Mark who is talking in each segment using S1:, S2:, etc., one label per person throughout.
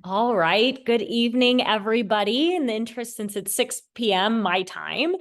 S1: All right. Good evening, everybody. In the interest, since it's 6 p.m. my time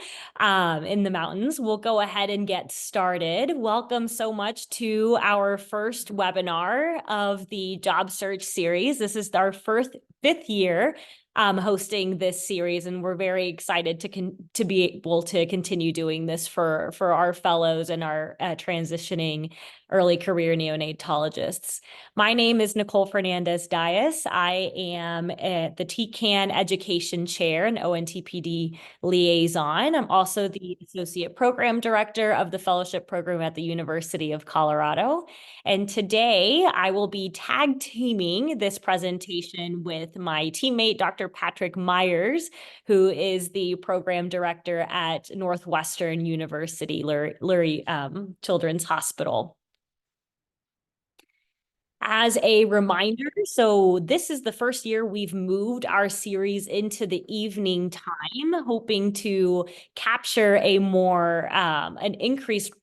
S1: in the mountains, we'll go ahead and get started. Welcome so much to our first webinar of the job search series. This is our fifth year hosting this series, and we're very excited to be able to continue doing this for our fellows and our transitioning early career neonatologists. My name is Nicole Fernandez Dias. I am the TCAN Education Chair and ONTPD Liaison. I'm also the Associate Program Director of the Fellowship Program at the University of Colorado. And today I will be tag teaming this presentation with my teammate, Dr. Patrick Myers, who is the Program Director at Northwestern University Lurie Children's Hospital. As a reminder, so this is the first year we've moved our series into the evening time, hoping to capture a more, an increased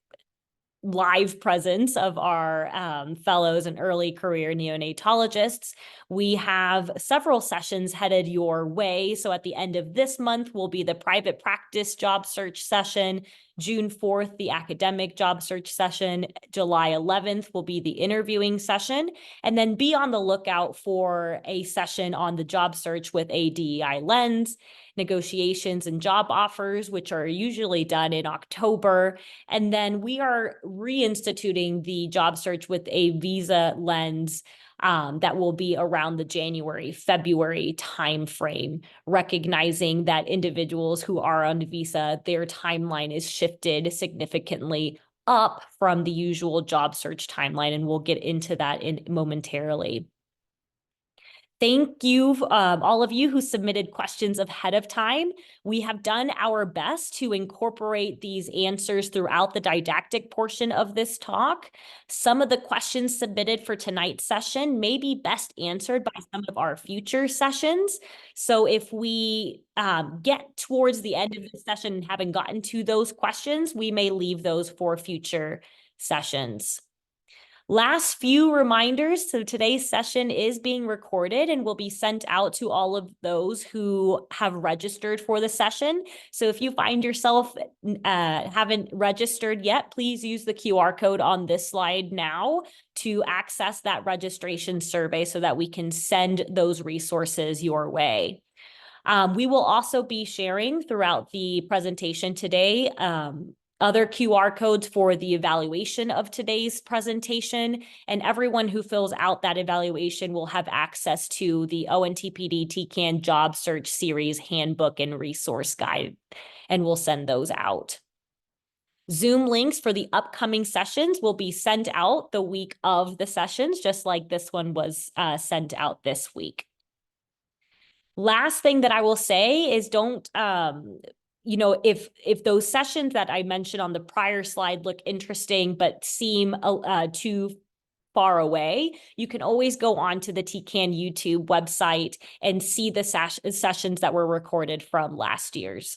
S1: live presence of our fellows and early career neonatologists. We have several sessions headed your way. So at the end of this month will be the private practice job search session. June 4th, the academic job search session. July 11th will be the interviewing session. And then be on the lookout for a session on the job search with a DEI lens, negotiations and job offers, which are usually done in October. And then we are reinstituting the job search with a visa lens that will be around the January-February timeframe, recognizing that individuals who are on visa, their timeline is shifted significantly up from the usual job search timeline, and we'll get into that momentarily. Thank you, all of you who submitted questions ahead of time. We have done our best to incorporate these answers throughout the didactic portion of this talk. Some of the questions submitted for tonight's session may be best answered by some of our future sessions. So if we get towards the end of the session and haven't gotten to those questions, we may leave those for future sessions. Last few reminders. So today's session is being recorded and will be sent out to all of those who have registered for the session. So if you find yourself haven't registered yet, please use the QR code on this slide now to access that registration survey so that we can send those resources your way. We will also be sharing throughout the presentation today other QR codes for the evaluation of today's presentation, and everyone who fills out that evaluation will have access to the ONTPD TCAN Job Search Series Handbook and Resource Guide, and we'll send those out. Zoom links for the upcoming sessions will be sent out the week of the sessions, just like this one was sent out this week. Last thing that I will say is don't if those sessions that I mentioned on the prior slide look interesting but seem too far away, you can always go on to the TCAN YouTube website and see the sessions that were recorded from last year's.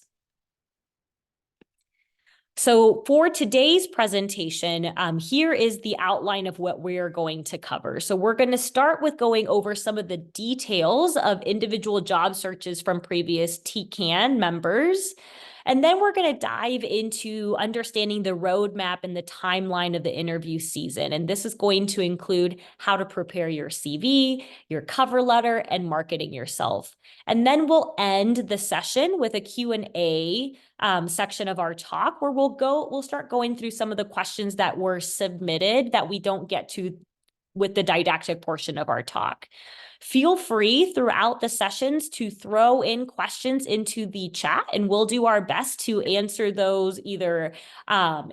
S1: So for today's presentation, here is the outline of what we're going to cover. So we're going to start with going over some of the details of individual job searches from previous TCAN members. And then we're going to dive into understanding the roadmap and the timeline of the interview season. And this is going to include how to prepare your CV, your cover letter, and marketing yourself. And then we'll end the session with a Q&A section of our talk where we'll start going through some of the questions that were submitted that we don't get to with the didactic portion of our talk. Feel free throughout the sessions to throw in questions into the chat, and we'll do our best to answer those either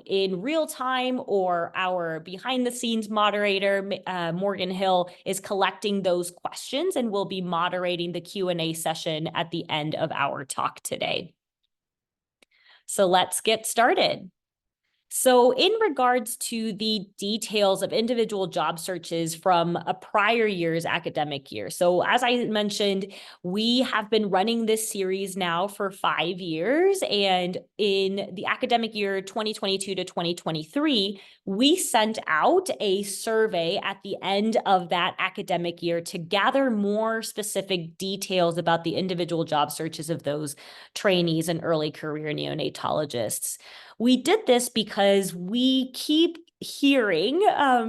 S1: in real time, or our behind the scenes moderator, Morgan Hill, is collecting those questions and will be moderating the Q&A session at the end of our talk today. So let's get started. So in regards to the details of individual job searches from a prior year's academic year. So as I mentioned, we have been running this series now for 5 years. And in the academic year 2022 to 2023, we sent out a survey at the end of that academic year to gather more specific details about the individual job searches of those trainees and early career neonatologists. We did this because we keep hearing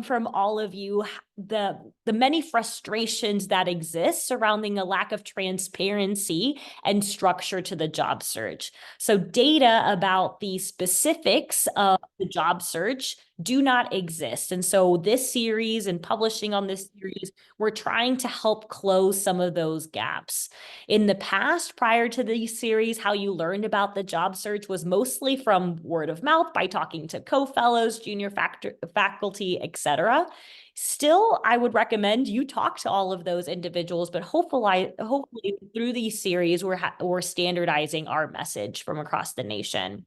S1: from all of you the many frustrations that exist surrounding a lack of transparency and structure to the job search. So data about the specifics of the job search do not exist. And so this series and publishing on this series, we're trying to help close some of those gaps. In the past, prior to the series, how you learned about the job search was mostly from word of mouth by talking to co-fellows, junior faculty, etc. Still, I would recommend you talk to all of those individuals, but hopefully through these series, we're standardizing our message from across the nation.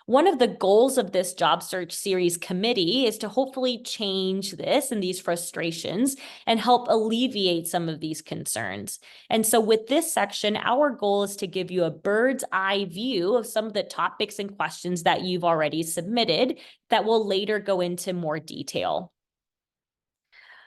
S1: One of the goals of this job search series committee is to hopefully change this and these frustrations and help alleviate some of these concerns. And so with this section, our goal is to give you a bird's eye view of some of the topics and questions that you've already submitted that will later go into more detail.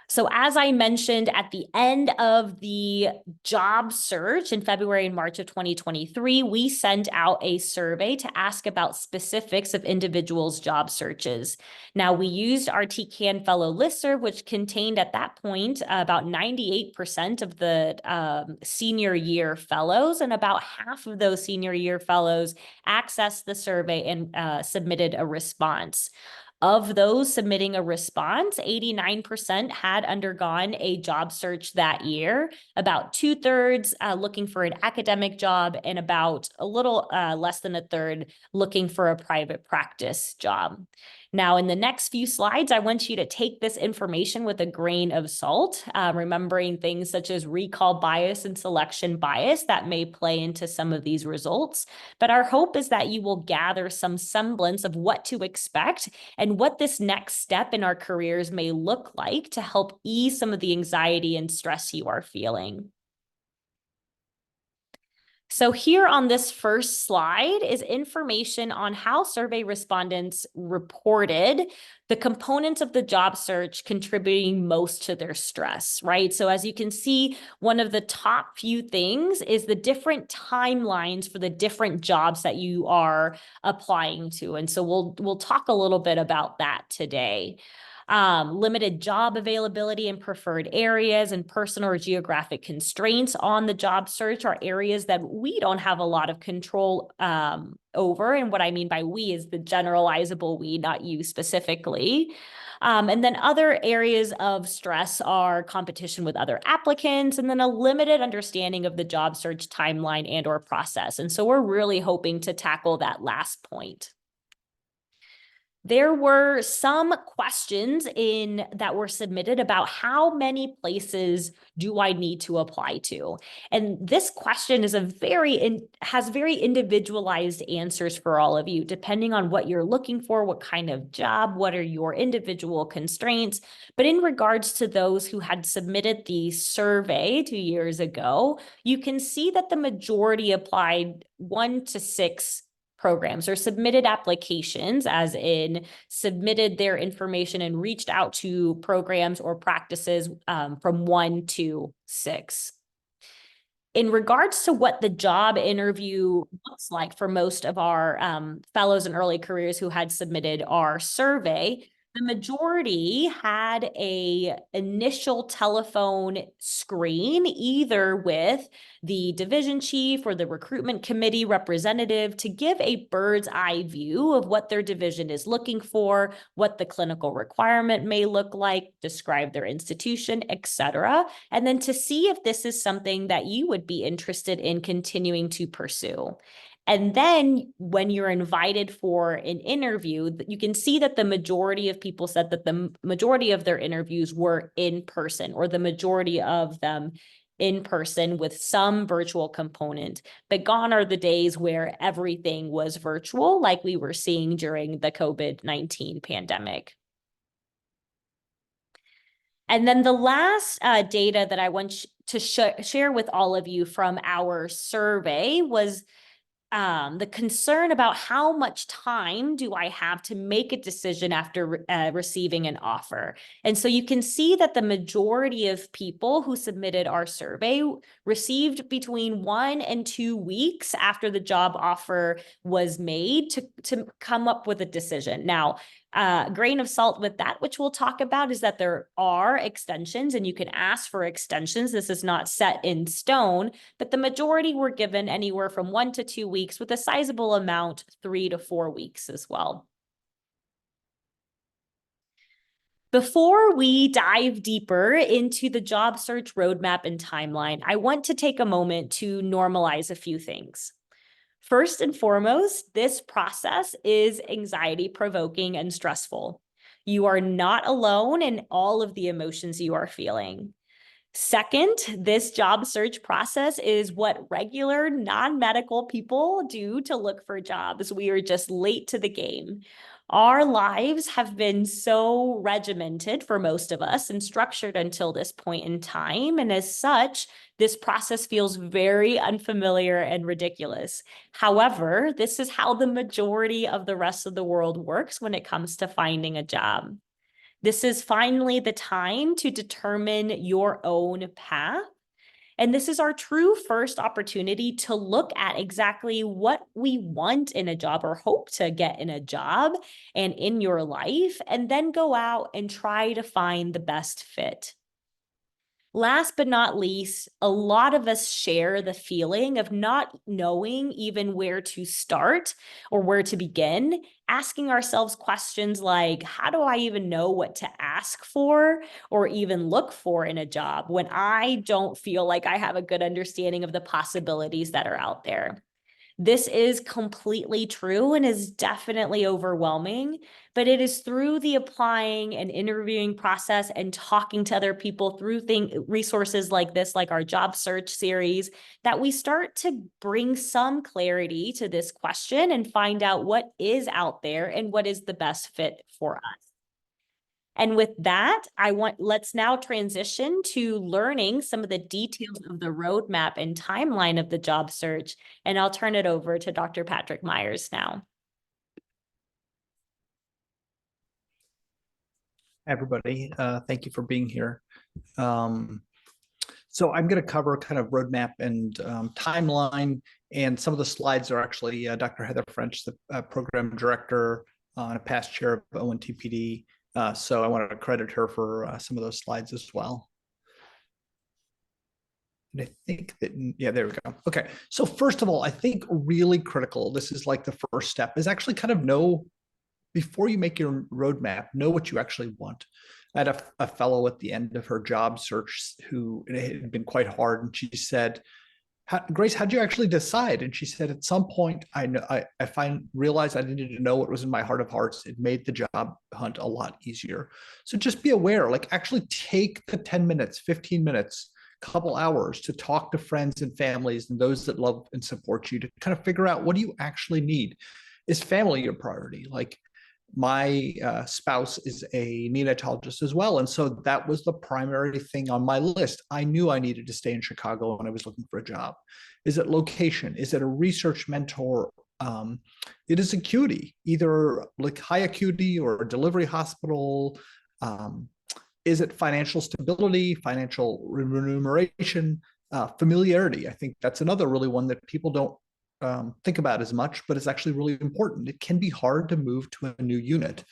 S1: So as I mentioned at the end of the job search in February and March of 2023, we sent out a survey to ask about specifics of individuals' job searches. Now, we used our TCAN Fellow listserv, which contained at that point about 98% of the senior year fellows, and about half of those senior year fellows accessed the survey and submitted a response. Of those submitting a response, 89% had undergone a job search that year, about 2/3 looking for an academic job, and about a little less than 1/3 looking for a private practice job. Now, in the next few slides, I want you to take this information with a grain of salt, remembering things such as recall bias and selection bias that may play into some of these results. But our hope is that you will gather some semblance of what to expect and what this next step in our careers may look like to help ease some of the anxiety and stress you are feeling. So here on this first slide is information on how survey respondents reported the components of the job search contributing most to their stress, right? So as you can see, one of the top few things is the different timelines for the different jobs that you are applying to. And so we'll talk a little bit about that today. Limited job availability in preferred areas and personal or geographic constraints on the job search are areas that we don't have a lot of control over. And what I mean by we is the generalizable we, not you specifically. And then other areas of stress are competition with other applicants, and then a limited understanding of the job search timeline and or process. And so we're really hoping to tackle that last point. There were some questions that were submitted about how many places do I need to apply to? And this question is has very individualized answers for all of you, depending on what you're looking for, what kind of job, what are your individual constraints. But in regards to those who had submitted the survey 2 years ago, you can see that the majority applied 1 to 6 programs or submitted applications, as in submitted their information and reached out to programs or practices from 1 to 6. In regards to what the job interview looks like for most of our fellows and early careers who had submitted our survey, the majority had a initial telephone screen, either with the division chief or the recruitment committee representative, to give a bird's eye view of what their division is looking for, what the clinical requirement may look like, describe their institution, etc. And then to see if this is something that you would be interested in continuing to pursue. And then when you're invited for an interview, you can see that the majority of people said that the majority of their interviews were in person, or the majority of them in person with some virtual component, but gone are the days where everything was virtual, like we were seeing during the COVID-19 pandemic. And then the last data that I want to share with all of you from our survey was the concern about how much time do I have to make a decision after receiving an offer. And so you can see that the majority of people who submitted our survey received between 1 and 2 weeks after the job offer was made to come up with a decision. Now, grain of salt with that, which we'll talk about, is that there are extensions and you can ask for extensions. This is not set in stone, but the majority were given anywhere from 1 to 2 weeks, with a sizable amount 3 to 4 weeks as well. Before we dive deeper into the job search roadmap and timeline, I want to take a moment to normalize a few things. First and foremost, this process is anxiety-provoking and stressful. You are not alone in all of the emotions you are feeling. Second, this job search process is what regular non-medical people do to look for jobs. We are just late to the game. Our lives have been so regimented for most of us and structured until this point in time. And as such, this process feels very unfamiliar and ridiculous. However, this is how the majority of the rest of the world works when it comes to finding a job. This is finally the time to determine your own path. And this is our true first opportunity to look at exactly what we want in a job or hope to get in a job and in your life, and then go out and try to find the best fit. Last but not least, a lot of us share the feeling of not knowing even where to start or where to begin, asking ourselves questions like, how do I even know what to ask for or even look for in a job when I don't feel like I have a good understanding of the possibilities that are out there? This is completely true and is definitely overwhelming, but it is through the applying and interviewing process and talking to other people through resources like this, like our job search series, that we start to bring some clarity to this question and find out what is out there and what is the best fit for us. And with that, let's now transition to learning some of the details of the roadmap and timeline of the job search. And I'll turn it over to Dr. Patrick Myers now.
S2: Everybody, thank you for being here. So I'm going to cover kind of roadmap and timeline, and some of the slides are actually Dr. Heather French, the program director and a past chair of ONTPD. So I wanted to credit her for some of those slides as well. And I think that, yeah, there we go. Okay. So first of all, I think really critical, this is like the first step, is actually kind of know, before you make your roadmap, know what you actually want. I had a fellow at the end of her job search who, it had been quite hard, and she said, Grace, how'd you actually decide? And she said, at some point, I realized I needed to know what was in my heart of hearts. It made the job hunt a lot easier. So just be aware, like actually take the 10 minutes, 15 minutes, couple hours to talk to friends and families and those that love and support you to kind of figure out, what do you actually need? Is family your priority? Like, my spouse is a neonatologist as well. And so that was the primary thing on my list. I knew I needed to stay in Chicago when I was looking for a job. Is it location? Is it a research mentor? It is acuity, either like high acuity or a delivery hospital. Is it financial stability, financial remuneration, familiarity? I think that's another really one that people don't think about as much, but it's actually really important. It can be hard to move to a new unit.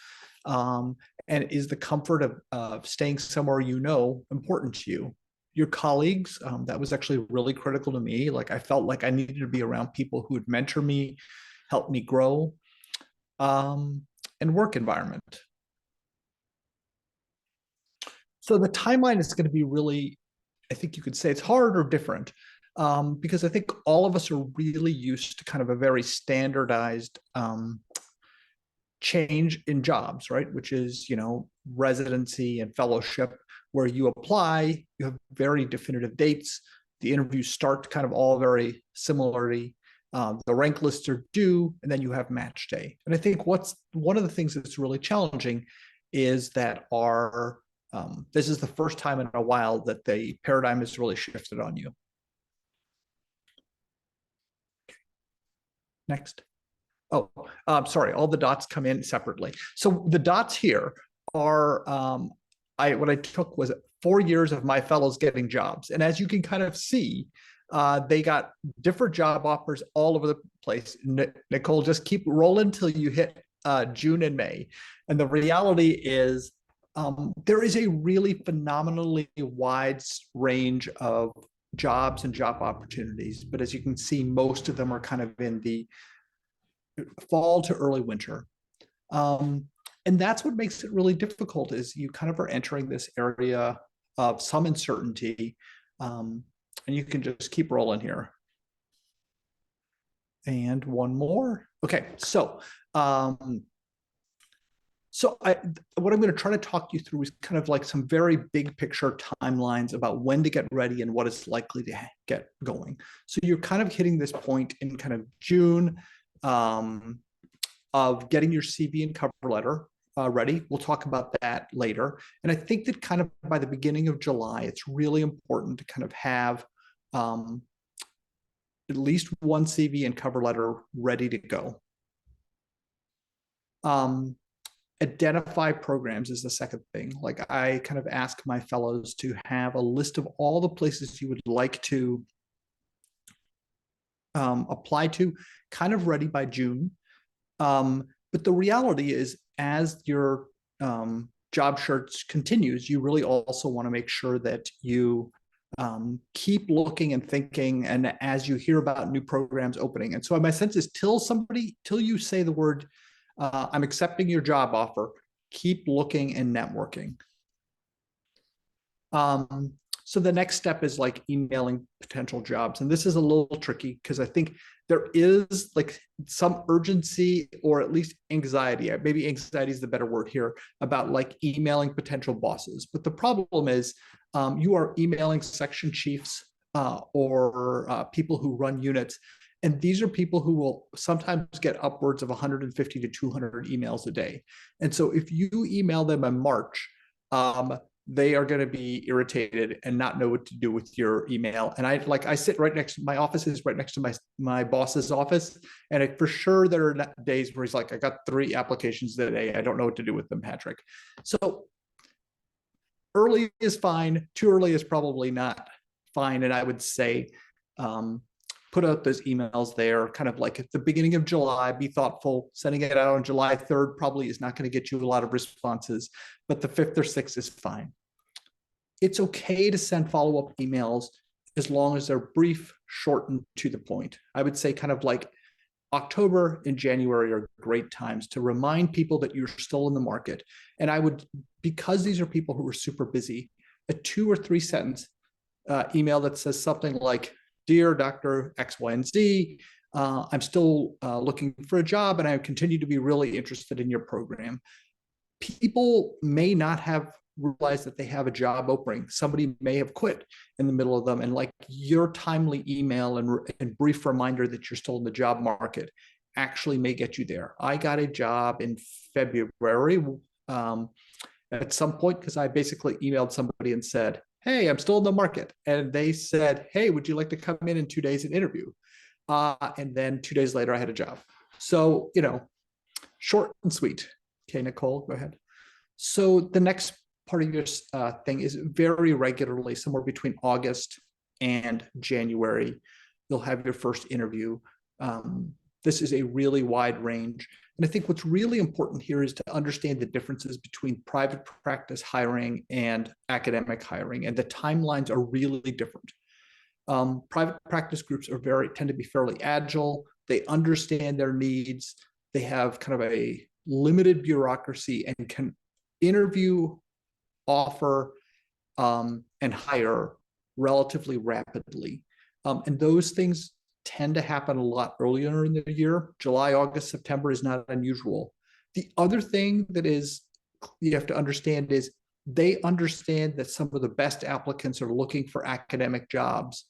S2: And is the comfort of staying somewhere you know important to you? Your colleagues, that was actually really critical to me. Like, I felt like I needed to be around people who would mentor me, help me grow, and work environment. So the timeline is going to be really, I think you could say it's hard or different. Because I think all of us are really used to kind of a very standardized change in jobs, right? Which is, residency and fellowship. where you apply, you have very definitive dates. The interviews start kind of all very similarly. The rank lists are due, and then you have match day. And I think what's one of the things that's really challenging is that this is the first time in a while that the paradigm has really shifted on you. Next. Oh, sorry, all the dots come in separately. So the dots here are, what I took was 4 years of my fellows getting jobs. And as you can kind of see, they got different job offers all over the place. Nicole, just keep rolling until you hit June and May. And the reality is there is a really phenomenally wide range of jobs and job opportunities. But as you can see, most of them are kind of in the fall to early winter. And that's what makes it really difficult, is you kind of are entering this area of some uncertainty. And you can just keep rolling here. And one more. Okay, so what I'm going to try to talk you through is kind of like some very big picture timelines about when to get ready and what is likely to get going. So you're kind of hitting this point in kind of June of getting your CV and cover letter ready. We'll talk about that later. And I think that kind of by the beginning of July, it's really important to kind of have at least one CV and cover letter ready to go. Identify programs is the second thing. Like, I kind of ask my fellows to have a list of all the places you would like to apply to, kind of ready by June. But the reality is, as your job search continues, you really also want to make sure that you keep looking and thinking, and as you hear about new programs opening. And so my sense is till you say the word, I'm accepting your job offer, keep looking and networking. So the next step is like emailing potential jobs. And this is a little tricky because I think there is like some urgency, or at least anxiety. Maybe anxiety is the better word here, about like emailing potential bosses. But the problem is you are emailing section chiefs or people who run units. And these are people who will sometimes get upwards of 150 to 200 emails a day. And so if you email them in March, they are going to be irritated and not know what to do with your email. And I sit right next to, my office is right next to my boss's office. And for sure there are days where he's like, I got 3 applications today. I don't know what to do with them, Patrick. So early is fine. Too early is probably not fine. And I would say, put out those emails there, kind of like at the beginning of July, be thoughtful. Sending it out on July 3rd probably is not going to get you a lot of responses, but the 5th or 6th is fine. It's okay to send follow-up emails as long as they're brief, short, and to the point. I would say kind of like October and January are great times to remind people that you're still in the market. And I would, because these are people who are super busy, a 2 or 3 sentence email that says something like, Dear Dr. X, Y, and Z, I'm still looking for a job, and I continue to be really interested in your program. People may not have realized that they have a job opening. Somebody may have quit in the middle of them, and like your timely email and brief reminder that you're still in the job market actually may get you there. I got a job in February at some point because I basically emailed somebody and said, hey, I'm still in the market. And they said, hey, would you like to come in 2 days and interview? And then 2 days later, I had a job. So, short and sweet. Okay, Nicole, go ahead. So the next part of your thing is very regularly, somewhere between August and January, you'll have your first interview. This is a really wide range. And I think what's really important here is to understand the differences between private practice hiring and academic hiring, and the timelines are really different. Private practice groups tend to be fairly agile. They understand their needs. They have kind of a limited bureaucracy and can interview, offer, and hire relatively rapidly. And those things tend to happen a lot earlier in the year. July, August, September is not unusual. The other thing that you have to understand is they understand that some of the best applicants are looking for academic jobs,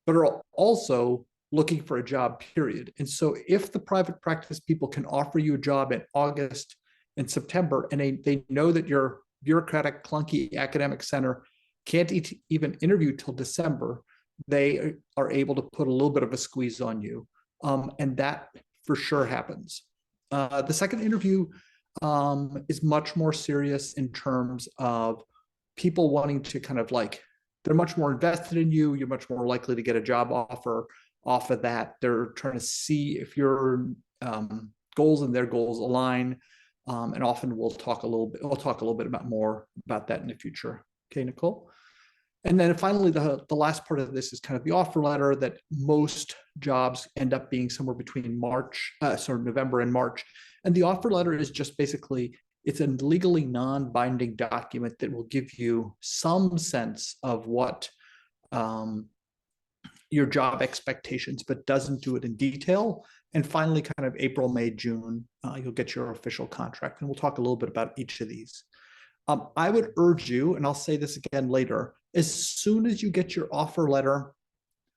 S2: but are also looking for a job, period. And so if the private practice people can offer you a job in August and September, and they know that your bureaucratic, clunky academic center can't even interview till December, they are able to put a little bit of a squeeze on you. And that for sure happens. The second interview is much more serious in terms of people wanting to kind of like, they're much more invested in you. You're much more likely to get a job offer off of that. They're trying to see if your goals and their goals align. And often we'll talk a little bit about more about that in the future. Okay, Nicole. And then finally, the last part of this is kind of the offer letter, that most jobs end up being somewhere between November and March. And the offer letter is just basically, it's a legally non-binding document that will give you some sense of what your job expectations, but doesn't do it in detail. And finally, kind of April, May, June, you'll get your official contract. And we'll talk a little bit about each of these. I would urge you, and I'll say this again later, as soon as you get your offer letter,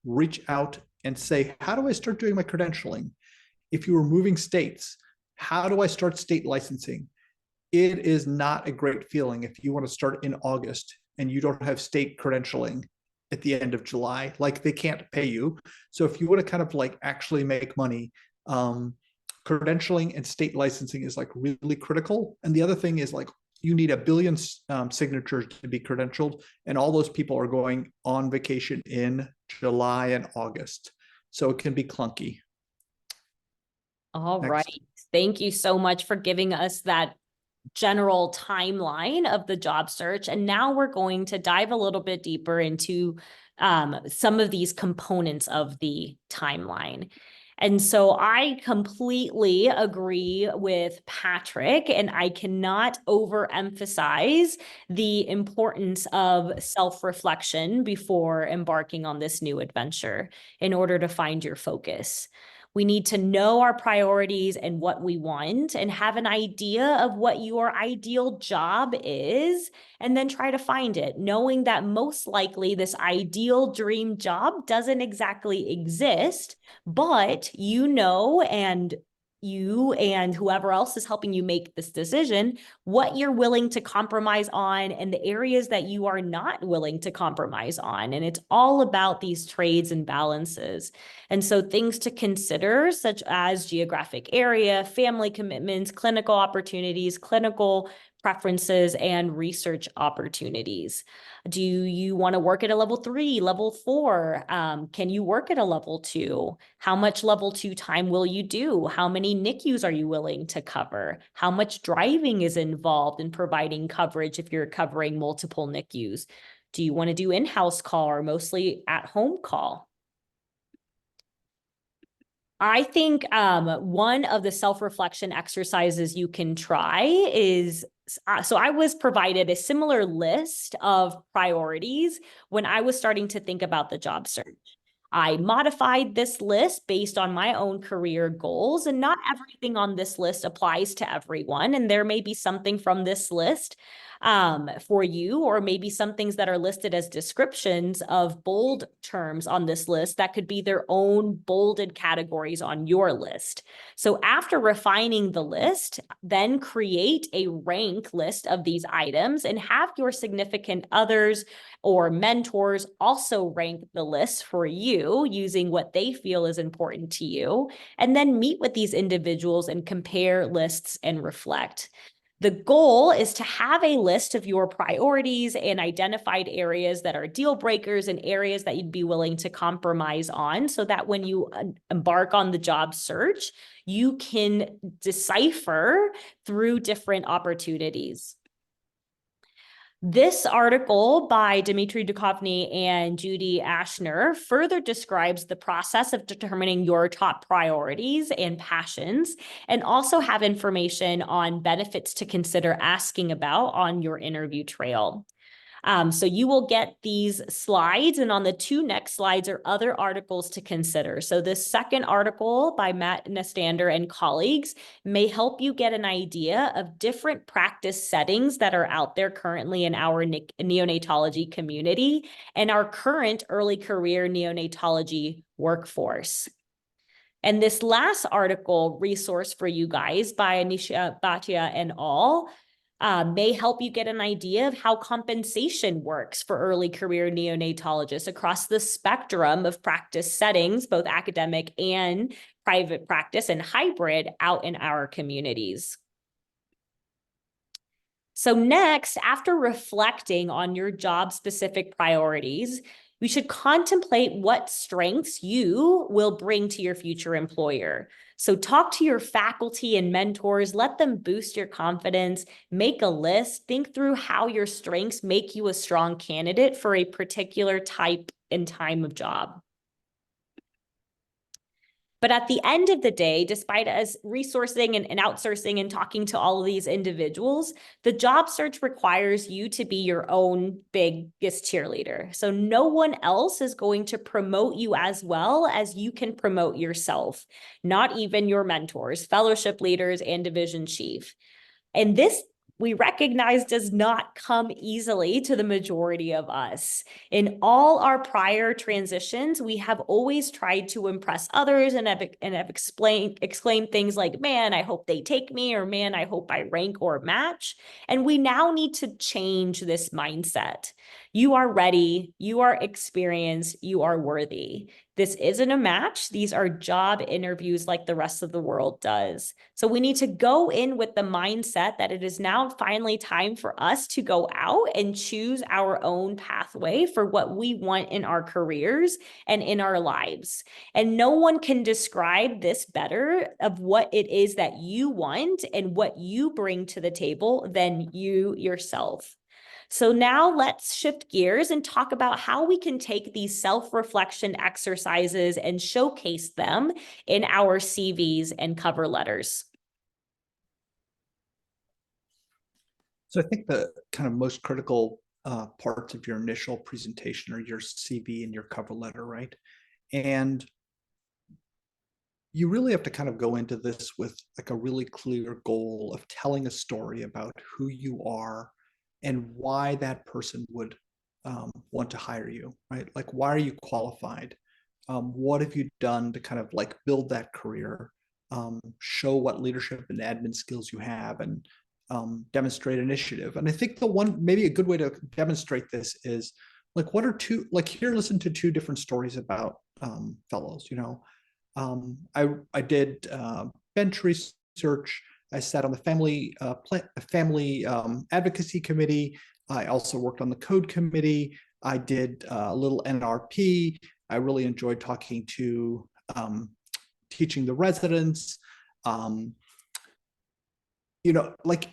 S2: reach out and say, how do I start doing my credentialing? If you were moving states, how do I start state licensing? It is not a great feeling if you want to start in August and you don't have state credentialing at the end of July, like they can't pay you. So if you want to kind of like actually make money, credentialing and state licensing is like really critical. And the other thing is like, you need 1 billion signatures to be credentialed, and all those people are going on vacation in July and August. So it can be clunky.
S1: All
S2: Next.
S1: right. Thank you so much for giving us that general timeline of the job search. And now we're going to dive a little bit deeper into some of these components of the timeline. And so I completely agree with Patrick, and I cannot overemphasize the importance of self-reflection before embarking on this new adventure in order to find your focus. We need to know our priorities and what we want, and have an idea of what your ideal job is, and then try to find it, knowing that most likely this ideal dream job doesn't exactly exist, but you and whoever else is helping you make this decision, what you're willing to compromise on and the areas that you are not willing to compromise on. And it's all about these trades and balances. And so things to consider, such as geographic area, family commitments, clinical opportunities, clinical preferences, and research opportunities. Do you want to work at a level 3, level 4? Can you work at a level 2? How much level 2 time will you do? How many NICUs are you willing to cover? How much driving is involved in providing coverage if you're covering multiple NICUs? Do you want to do in-house call or mostly at-home call? I think one of the self-reflection exercises you can try is, so I was provided a similar list of priorities when I was starting to think about the job search. I modified this list based on my own career goals, and not everything on this list applies to everyone. And there may be something from this list for you, or maybe some things that are listed as descriptions of bold terms on this list that could be their own bolded categories on your list. So after refining the list, then create a rank list of these items and have your significant others or mentors also rank the list for you using what they feel is important to you, and then meet with these individuals and compare lists and reflect. The goal is to have a list of your priorities and identified areas that are deal breakers and areas that you'd be willing to compromise on, so that when you embark on the job search, you can decipher through different opportunities. This article by Dmitry Duchovny and Judy Ashner further describes the process of determining your top priorities and passions, and also have information on benefits to consider asking about on your interview trail. So you will get these slides, and on the 2 next slides are other articles to consider. So this second article by Matt Nestander and colleagues may help you get an idea of different practice settings that are out there currently in our neonatology community and our current early career neonatology workforce. And this last article resource for you guys by Anisha Bhatia and al. May help you get an idea of how compensation works for early career neonatologists across the spectrum of practice settings, both academic and private practice and hybrid out in our communities. So next, after reflecting on your job-specific priorities, we should contemplate what strengths you will bring to your future employer. So talk to your faculty and mentors, let them boost your confidence, make a list, think through how your strengths make you a strong candidate for a particular type and time of job. But at the end of the day, despite us resourcing and outsourcing and talking to all of these individuals, the job search requires you to be your own biggest cheerleader. So no one else is going to promote you as well as you can promote yourself, not even your mentors, fellowship leaders, and division chief. And this, we recognize, does not come easily to the majority of us. In all our prior transitions, we have always tried to impress others and have exclaimed things like, man, I hope they take me, or man, I hope I rank or match. And we now need to change this mindset. You are ready, you are experienced, you are worthy. This isn't a match. These are job interviews like the rest of the world does. So we need to go in with the mindset that it is now finally time for us to go out and choose our own pathway for what we want in our careers and in our lives. And no one can describe this better of what it is that you want and what you bring to the table than you yourself. So now let's shift gears and talk about how we can take these self-reflection exercises and showcase them in our CVs and cover letters.
S2: So I think the kind of most critical parts of your initial presentation are your CV and your cover letter, right? And you really have to kind of go into this with like a really clear goal of telling a story about who you are and why that person would want to hire you, right? Like, why are you qualified? What have you done to kind of like build that career, show what leadership and admin skills you have, and demonstrate initiative. And I think the one, maybe a good way to demonstrate this is like, what are two, like here, listen to 2 different stories about fellows, you know. I did bench research. I sat on the family advocacy committee. I also worked on the code committee. I did a little NRP. I really enjoyed talking to teaching the residents. You know, like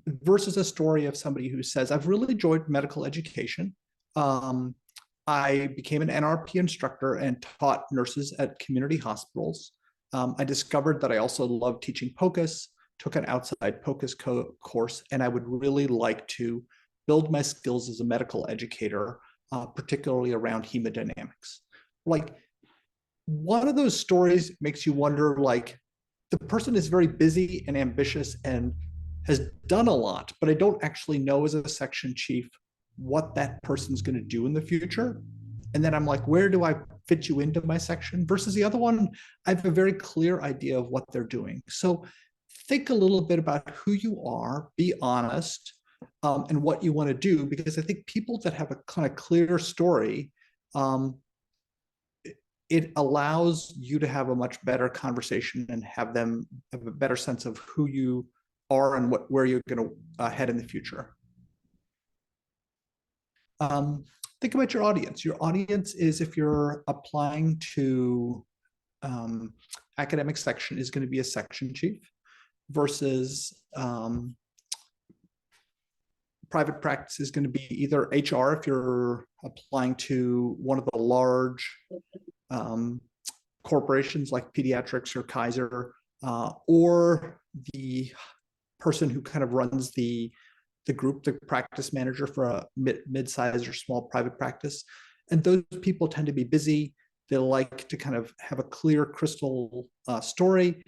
S2: versus a story of somebody who says, I've really enjoyed medical education. I became an NRP instructor and taught nurses at community hospitals. I discovered that I also love teaching POCUS, took an outside POCUS course, and I would really like to build my skills as a medical educator, particularly around hemodynamics. Like, one of those stories makes you wonder, like, the person is very busy and ambitious and has done a lot, but I don't actually know as a section chief what that person's going to do in the future. And then I'm like, where do I fit you into my section? Versus the other one, I have a very clear idea of what they're doing. So think a little bit about who you are, be honest, and what you want to do, because I think people that have a kind of clear story, it allows you to have a much better conversation and have them have a better sense of who you are and where you're going to head in the future. Think about your audience. Your audience is, if you're applying to academic section, is going to be a section chief versus private practice is going to be either HR if you're applying to one of the large corporations like Pediatrics or Kaiser, or the person who kind of runs the the group, the practice manager for a mid-sized or small private practice. And those people tend to be busy. They like to kind of have a clear crystal story.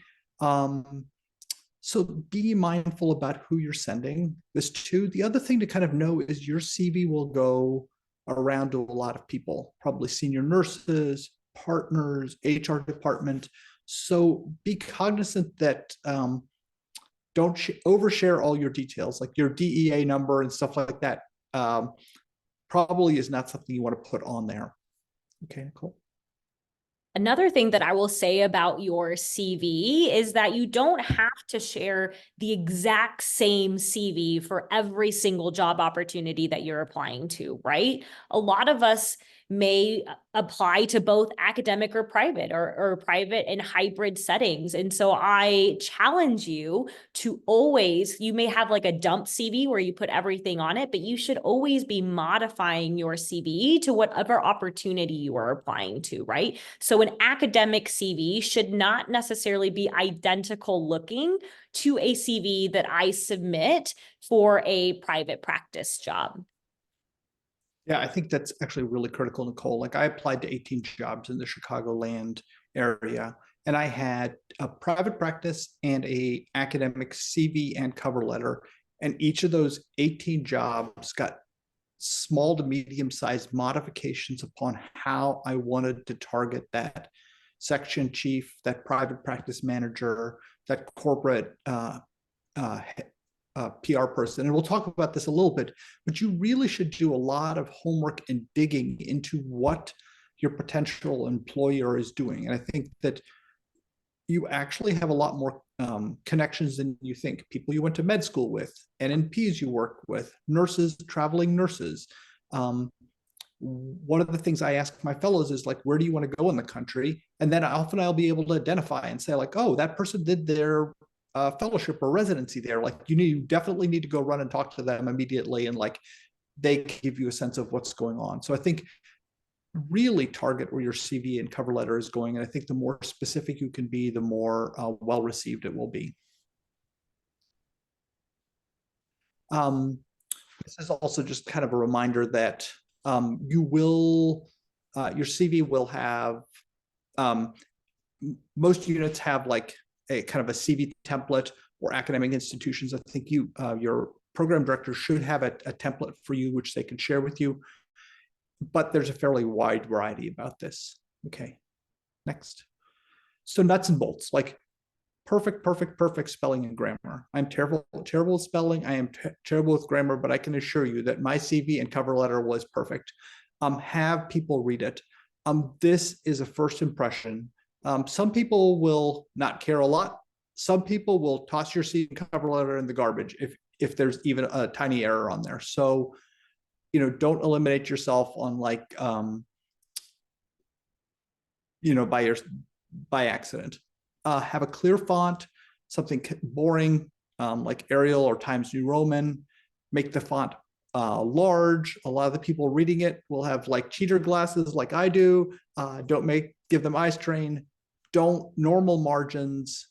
S2: So be mindful about who you're sending this to. The other thing to kind of know is your CV will go around to a lot of people, probably senior nurses, partners, HR department. So be cognizant that don't overshare all your details, like your DEA number and stuff like that. Probably is not something you want to put on there. Okay, Nicole.
S1: Another thing that I will say about your CV is that you don't have to share the exact same CV for every single job opportunity that you're applying to, right? A lot of us may apply to both academic or private or private and hybrid settings. And so I challenge you to always, you may have like a dump CV where you put everything on it, but you should always be modifying your CV to whatever opportunity you are applying to, right? So an academic CV should not necessarily be identical looking to a CV that I submit for a private practice job.
S2: Yeah, I think that's actually really critical, Nicole. Like I applied to 18 jobs in the Chicagoland area, and I had a private practice and a academic CV and cover letter. And each of those 18 jobs got small to medium-sized modifications upon how I wanted to target that section chief, that private practice manager, that corporate PR person. And we'll talk about this a little bit, but you really should do a lot of homework and digging into what your potential employer is doing. And I think that you actually have a lot more connections than you think. People you went to med school with, NNPs you work with, nurses, traveling nurses. One of the things I ask my fellows is like, where do you want to go in the country? And then often I'll be able to identify and say like, oh, that person did their fellowship or residency there. Like you definitely need to go run and talk to them immediately. And like, they give you a sense of what's going on. So I think really target where your CV and cover letter is going. And I think the more specific you can be, the more well-received it will be. This is also just kind of a reminder that your CV will have, most units have like a kind of a CV template, or academic institutions. I think your program director should have a template for you, which they can share with you. But there's a fairly wide variety about this. Okay, next. So nuts and bolts, like perfect spelling and grammar. I'm terrible with spelling. I am terrible with grammar, but I can assure you that my CV and cover letter was perfect. Have people read it. This is a first impression. Some people will not care a lot. Some people will toss your CV and cover letter in the garbage if there's even a tiny error on there. So, don't eliminate yourself on like, by accident. Have a clear font, something boring, like Arial or Times New Roman. Make the font large. A lot of the people reading it will have like cheater glasses like I do. Give them eye strain. Don't normal margins.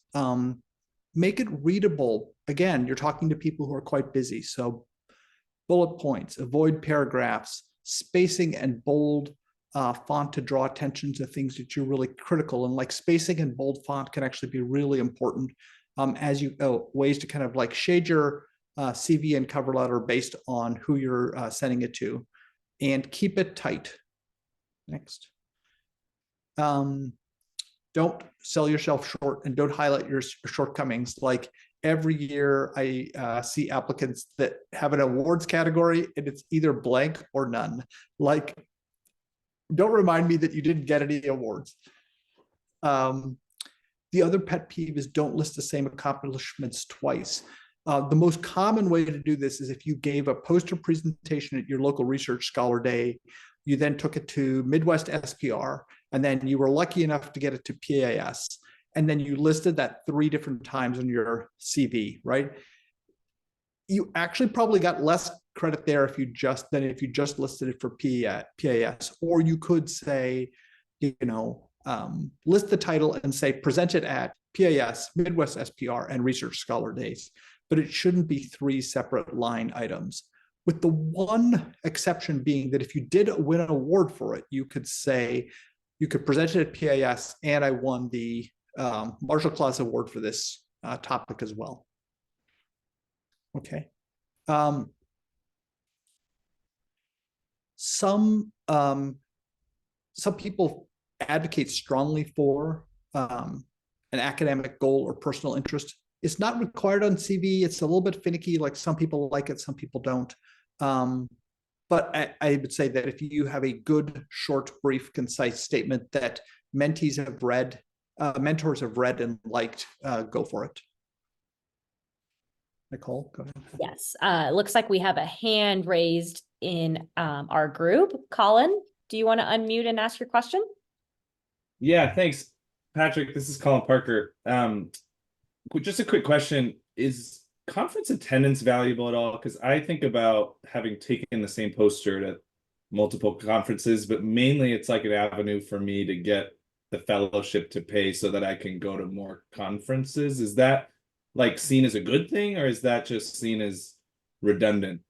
S2: Make it readable. Again, you're talking to people who are quite busy. So bullet points, avoid paragraphs, spacing and bold font to draw attention to things that you're really critical. And like spacing and bold font can actually be really important as you ways to kind of like shade your CV and cover letter based on who you're sending it to, and keep it tight. Next. Don't sell yourself short, and don't highlight your shortcomings. Like every year I see applicants that have an awards category and it's either blank or none. Like, don't remind me that you didn't get any awards. The other pet peeve is don't list the same accomplishments twice. The most common way to do this is if you gave a poster presentation at your local research scholar day, you then took it to Midwest SPR, and then you were lucky enough to get it to PAS. And then you listed that 3 different times on your CV, right? You actually probably got less credit there if you just listed it for PAS. Or you could say, list the title and say presented at PAS, Midwest SPR, and Research Scholar Days. but it shouldn't be 3 separate line items. With the one exception being that if you did win an award for it, you could say, you could present it at PAS, and I won the Marshall Clause Award for this topic as well. Okay. Some people advocate strongly for an academic goal or personal interest. It's not required on CV. It's a little bit finicky. Like some people like it, some people don't. But I would say that if you have a good, short, brief, concise statement that mentees have read, mentors have read and liked, go for it. Nicole, go ahead.
S1: Yes, looks like we have a hand raised in our group. Colin, do you want to unmute and ask your question?
S3: Yeah, thanks, Patrick. This is Colin Parker. Just a quick question. Is conference attendance valuable at all? Because I think about having taken the same poster at multiple conferences, but mainly it's like an avenue for me to get the fellowship to pay so that I can go to more conferences. Is that like seen as a good thing, or is that just seen as redundant?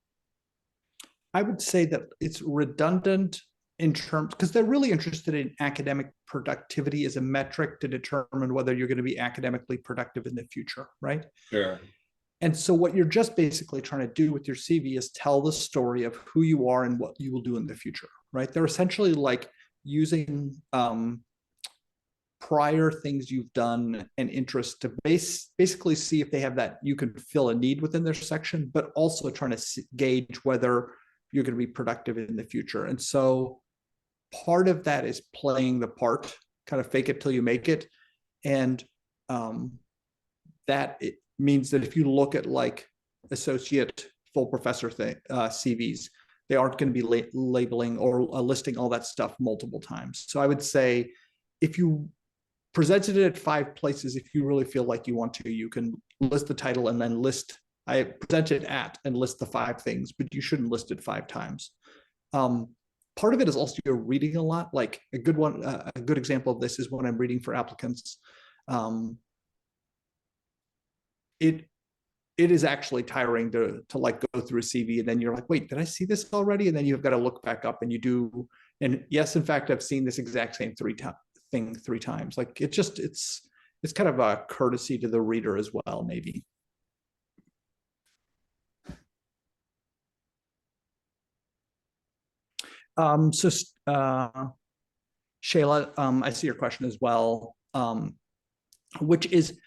S2: I would say that it's redundant in terms, because they're really interested in academic productivity as a metric to determine whether you're going to be academically productive in the future, right?
S3: Sure.
S2: And so what you're just basically trying to do with your CV is tell the story of who you are and what you will do in the future, right? They're essentially like using prior things you've done and interest to basically see if they have that, you can fill a need within their section, but also trying to gauge whether you're going to be productive in the future. And so part of that is playing the part, kind of fake it till you make it. And that it means that if you look at like associate, full professor CVs, they aren't going to be labeling or listing all that stuff multiple times. So I would say if you presented it at 5 places, if you really feel like you want to, you can list the title and then list, I presented at and list the 5 things, but you shouldn't list it 5 times. Part of it is also you're reading a lot. Like a good one, a good example of this is when I'm reading for applicants. It is actually tiring to like go through a CV and then you're like, wait, did I see this already? And then you've got to look back up and you do. And yes, in fact, I've seen this exact same thing 3 times. Like it's kind of a courtesy to the reader as well, maybe. Shayla, I see your question as well, which is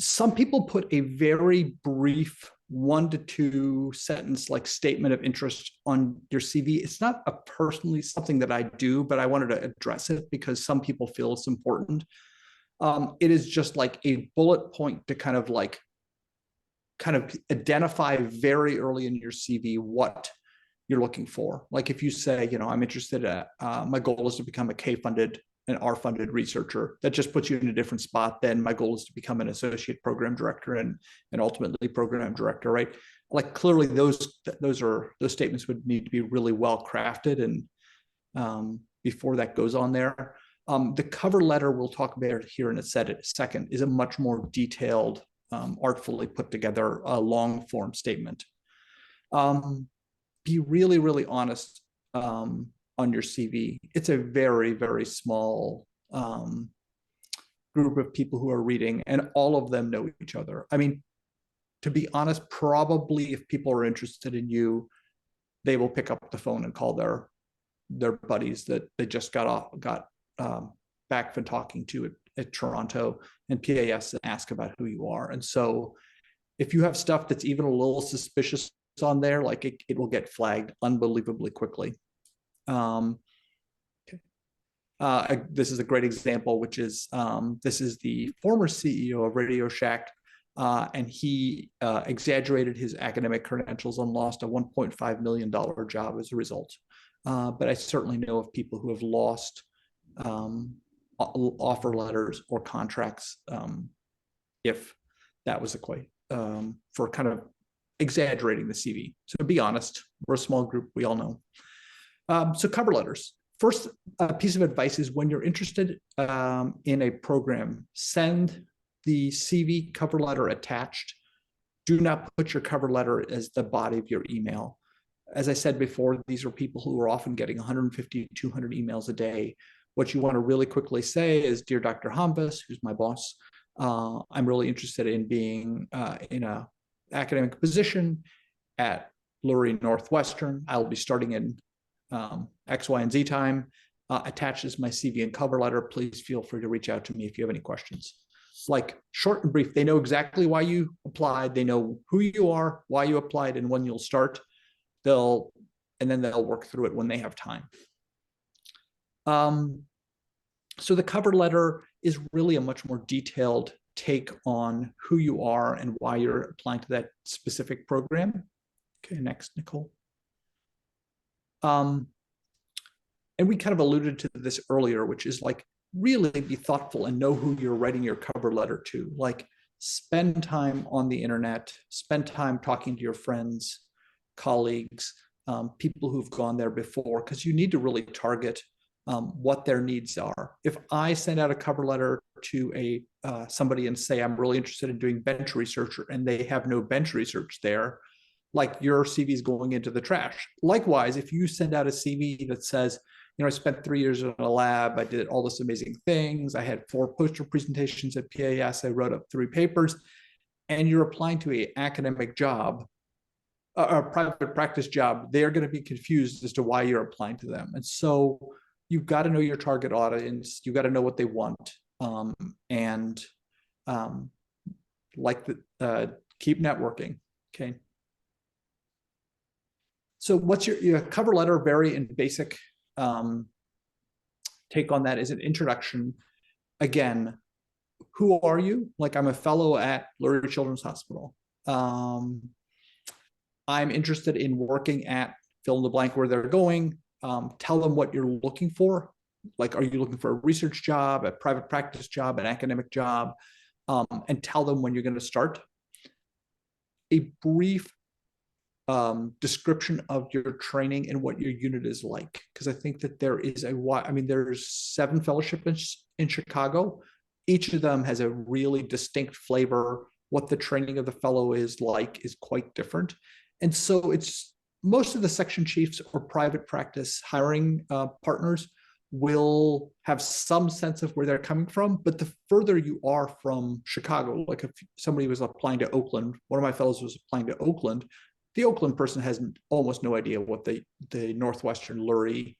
S2: some people put a very brief 1 to 2 sentence like statement of interest on your CV. It's not a personally something that I do, but I wanted to address it because some people feel it's important. It is just like a bullet point to kind of identify very early in your CV what you're looking for. Like if you say, you know, I'm interested at, my goal is to become a K-funded and R-funded researcher, that just puts you in a different spot than my goal is to become an associate program director and ultimately program director, right? Like clearly those statements would need to be really well crafted and before that goes on there. The cover letter we'll talk about here in a second is a much more detailed, artfully put together long form statement. Be really, really honest on your CV. It's a very, very small group of people who are reading, and all of them know each other. I mean, to be honest, probably if people are interested in you, they will pick up the phone and call their buddies that they just got back from talking to at Toronto and PAS and ask about who you are. And so if you have stuff that's even a little suspicious on there, like it will get flagged unbelievably quickly. This is a great example, which is this is the former CEO of Radio Shack, and he exaggerated his academic credentials and lost a $1.5 million job as a result. But I certainly know of people who have lost offer letters or contracts if that was the quite for kind of exaggerating the CV. So be honest, we're a small group, we all know. So cover letters. First piece of advice is when you're interested in a program, send the CV cover letter attached Do not put your cover letter as the body of your email. As I said before, these are people who are often getting 150, 200 emails a day. What you want to really quickly say is, dear Dr. Hambas, who's my boss, I'm really interested in being in a academic position at Lurie Northwestern. I'll be starting in X, Y, and Z time. Attaches my CV and cover letter. Please feel free to reach out to me if you have any questions. Like short and brief. They know exactly why you applied. They know who you are, why you applied, and when you'll start. And then they'll work through it when they have time. So the cover letter is really a much more detailed take on who you are and why you're applying to that specific program. Okay, next, Nicole. And we kind of alluded to this earlier, which is like, really be thoughtful and know who you're writing your cover letter to. Like, spend time on the internet, spend time talking to your friends, colleagues, people who've gone there before, because you need to really target what their needs are. If I send out a cover letter to somebody and say, I'm really interested in doing bench research, and they have no bench research there, like, your CV is going into the trash. Likewise, if you send out a CV that says, I spent 3 years in a lab, I did all this amazing things, I had 4 poster presentations at PAS, I wrote up 3 papers, and you're applying to an academic job, a private practice job, they're going to be confused as to why you're applying to them. And so you've got to know your target audience, you've got to know what they want, keep networking. Okay. So what's your cover letter? Very in basic take on that is an introduction. Again, who are you? Like, I'm a fellow at Lurie Children's Hospital. I'm interested in working at fill in the blank where they're going. Tell them what you're looking for. Like, are you looking for a research job, a private practice job, an academic job? And tell them when you're going to start. A brief description of your training and what your unit is like, because I think that there is there's 7 fellowships in Chicago. Each of them has a really distinct flavor. What the training of the fellow is like is quite different. And so it's most of the section chiefs or private practice hiring partners will have some sense of where they're coming from. But the further you are from Chicago, like if somebody was applying to Oakland, one of my fellows was applying to Oakland, the Oakland person has almost no idea what the Northwestern Lurie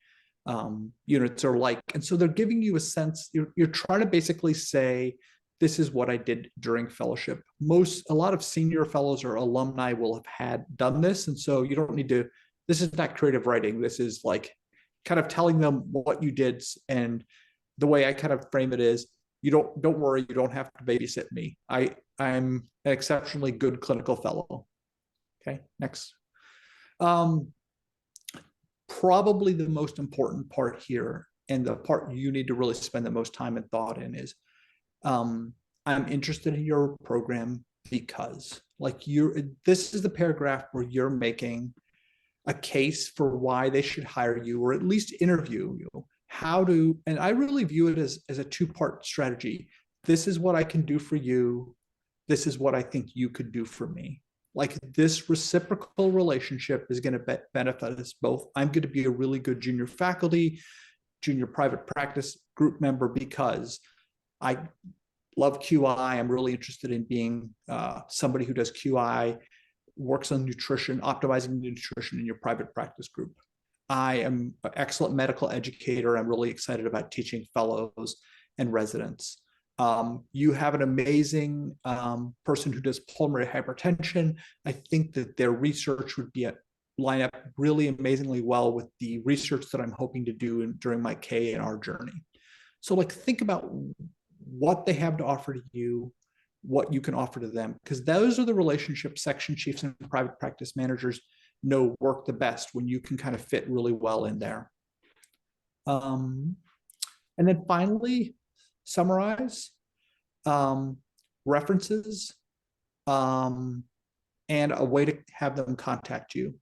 S2: units are like. And so they're giving you a sense, you're trying to basically say, this is what I did during fellowship. A lot of senior fellows or alumni will have done this. And so you don't need to, this is not creative writing. This is like kind of telling them what you did. And the way I kind of frame it is, don't worry, you don't have to babysit me. I'm an exceptionally good clinical fellow. Okay, next. Probably the most important part here, and the part you need to really spend the most time and thought in, is I'm interested in your program because, like, this is the paragraph where you're making a case for why they should hire you, or at least interview you. And I really view it as a 2-part strategy. This is what I can do for you. This is what I think you could do for me. Like, this reciprocal relationship is going to benefit us both. I'm going to be a really good junior faculty, junior private practice group member, because I love QI. I'm really interested in being somebody who does QI, works on nutrition, optimizing nutrition in your private practice group. I am an excellent medical educator. I'm really excited about teaching fellows and residents. You have an amazing person who does pulmonary hypertension. I think that their research would line up really amazingly well with the research that I'm hoping to do during my K&R journey. So, like, think about what they have to offer to you, what you can offer to them, because those are the relationships section chiefs and private practice managers know work the best, when you can kind of fit really well in there. And then finally, summarize, references, and a way to have them contact you.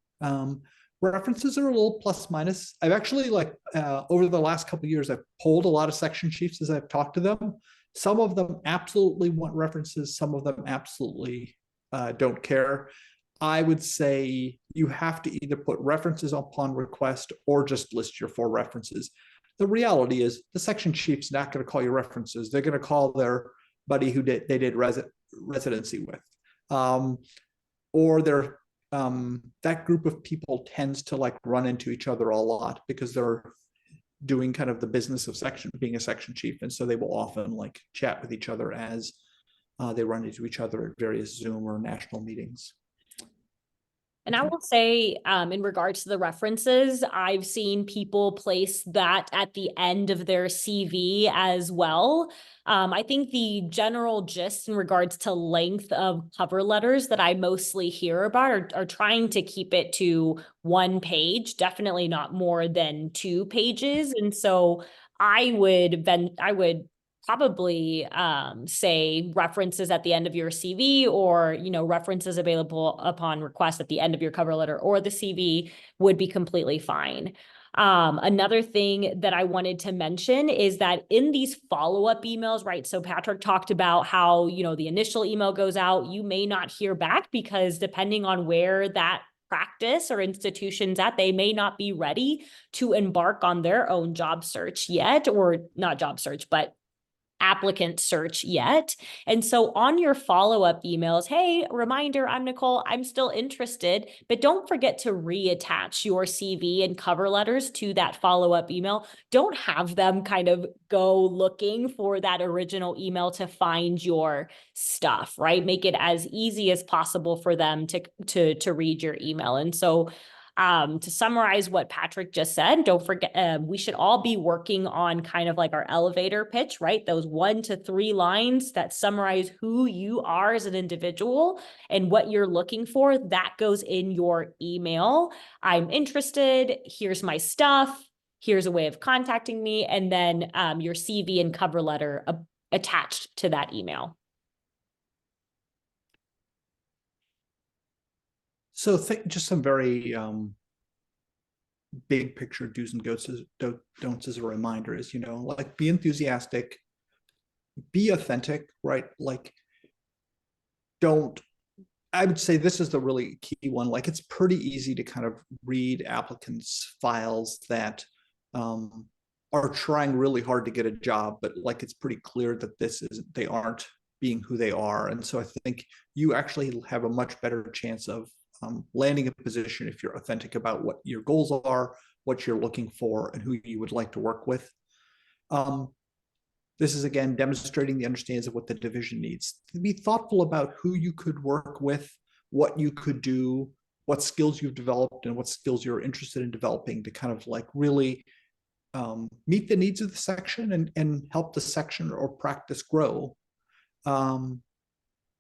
S2: References are a little plus minus. I've actually, over the last couple of years, I've polled a lot of section chiefs as I've talked to them. Some of them absolutely want references. Some of them absolutely don't care. I would say you have to either put references upon request or just list your 4 references. The reality is the section chief's not going to call you references. They're going to call their buddy who they did residency with. Or they're that group of people tends to like run into each other a lot because they're doing kind of the business of being a section chief. And so they will often like chat with each other as they run into each other at various Zoom or national meetings.
S1: And I will say, in regards to the references, I've seen people place that at the end of their CV as well. I think the general gist in regards to length of cover letters that I mostly hear about are trying to keep it to 1 page, definitely not more than 2 pages. And so I would probably say references at the end of your CV, or references available upon request at the end of your cover letter or the CV would be completely fine. Another thing that I wanted to mention is that in these follow-up emails, right? So Patrick talked about how, the initial email goes out, you may not hear back because depending on where that practice or institution's at, they may not be ready to embark on their own job search yet, or not job search, but applicant search yet. And so on your follow-up emails, hey, reminder, I'm Nicole, I'm still interested, but don't forget to reattach your CV and cover letters to that follow-up email. Don't have them kind of go looking for that original email to find your stuff, right? Make it as easy as possible for them to read your email. And so to summarize what Patrick just said, don't forget, we should all be working on kind of like our elevator pitch, right? Those 1 to 3 lines that summarize who you are as an individual and what you're looking for. That goes in your email. I'm interested. Here's my stuff. Here's a way of contacting me. And then your CV and cover letter attached to that email.
S2: So just some very big picture do's and don'ts as a reminder is, like be enthusiastic, be authentic, right? Like I would say this is the really key one. Like it's pretty easy to kind of read applicants' files that are trying really hard to get a job, but like it's pretty clear that they aren't being who they are. And so I think you actually have a much better chance of landing a position if you're authentic about what your goals are, what you're looking for, and who you would like to work with. This is, again, demonstrating the understanding of what the division needs. Be thoughtful about who you could work with, what you could do, what skills you've developed, and what skills you're interested in developing to kind of like really meet the needs of the section and help the section or practice grow.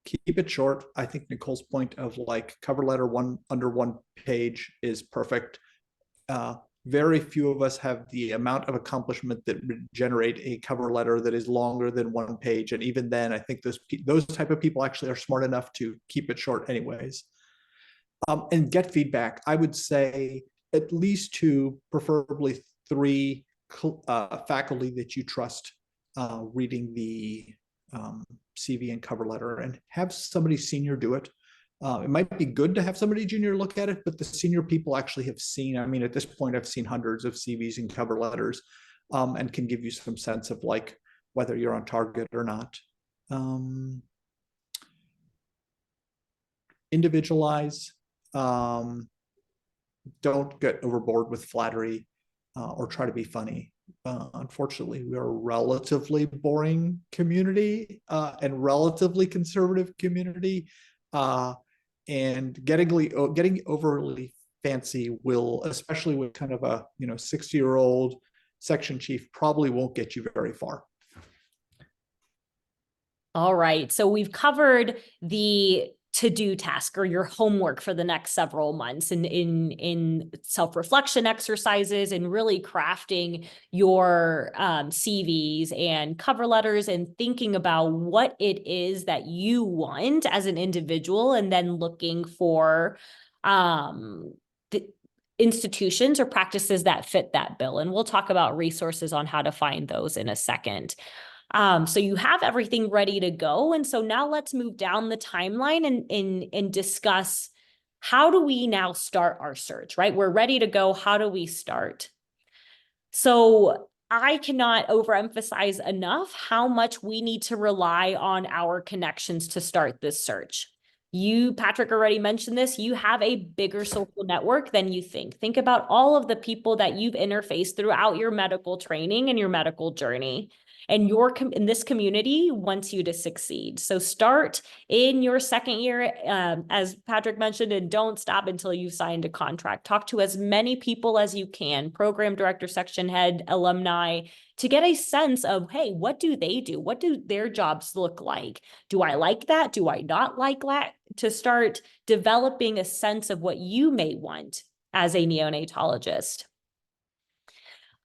S2: Keep it short. I think Nicole's point of like cover letter under 1 page is perfect. Very few of us have the amount of accomplishment that would generate a cover letter that is longer than 1 page. And even then, I think those type of people actually are smart enough to keep it short anyways. And get feedback. I would say at least 2, preferably 3 faculty that you trust reading the CV and cover letter, and have somebody senior do it. It might be good to have somebody junior look at it, but the senior people actually have seen, I mean, at this point, I've seen hundreds of CVs and cover letters and can give you some sense of like whether you're on target or not. Individualize. Don't get overboard with flattery or try to be funny. Unfortunately, we are a relatively boring community and relatively conservative community. And getting overly fancy will, especially with kind of a 60-year-old section chief, probably won't get you very far.
S1: All right. So we've covered the to-do task or your homework for the next several months in self-reflection exercises and really crafting your CVs and cover letters and thinking about what it is that you want as an individual, and then looking for the institutions or practices that fit that bill. And we'll talk about resources on how to find those in a second. So you have everything ready to go. And so now let's move down the timeline and discuss, how do we now start our search, right? We're ready to go. How do we start? So I cannot overemphasize enough how much we need to rely on our connections to start this search. You, Patrick, already mentioned this. You have a bigger social network than you think. Think about all of the people that you've interfaced throughout your medical training and your medical journey. And in this community wants you to succeed. So start in your second year, as Patrick mentioned, and don't stop until you've signed a contract. Talk to as many people as you can, program director, section head, alumni, to get a sense of, hey, what do they do? What do their jobs look like? Do I like that? Do I not like that? To start developing a sense of what you may want as a neonatologist.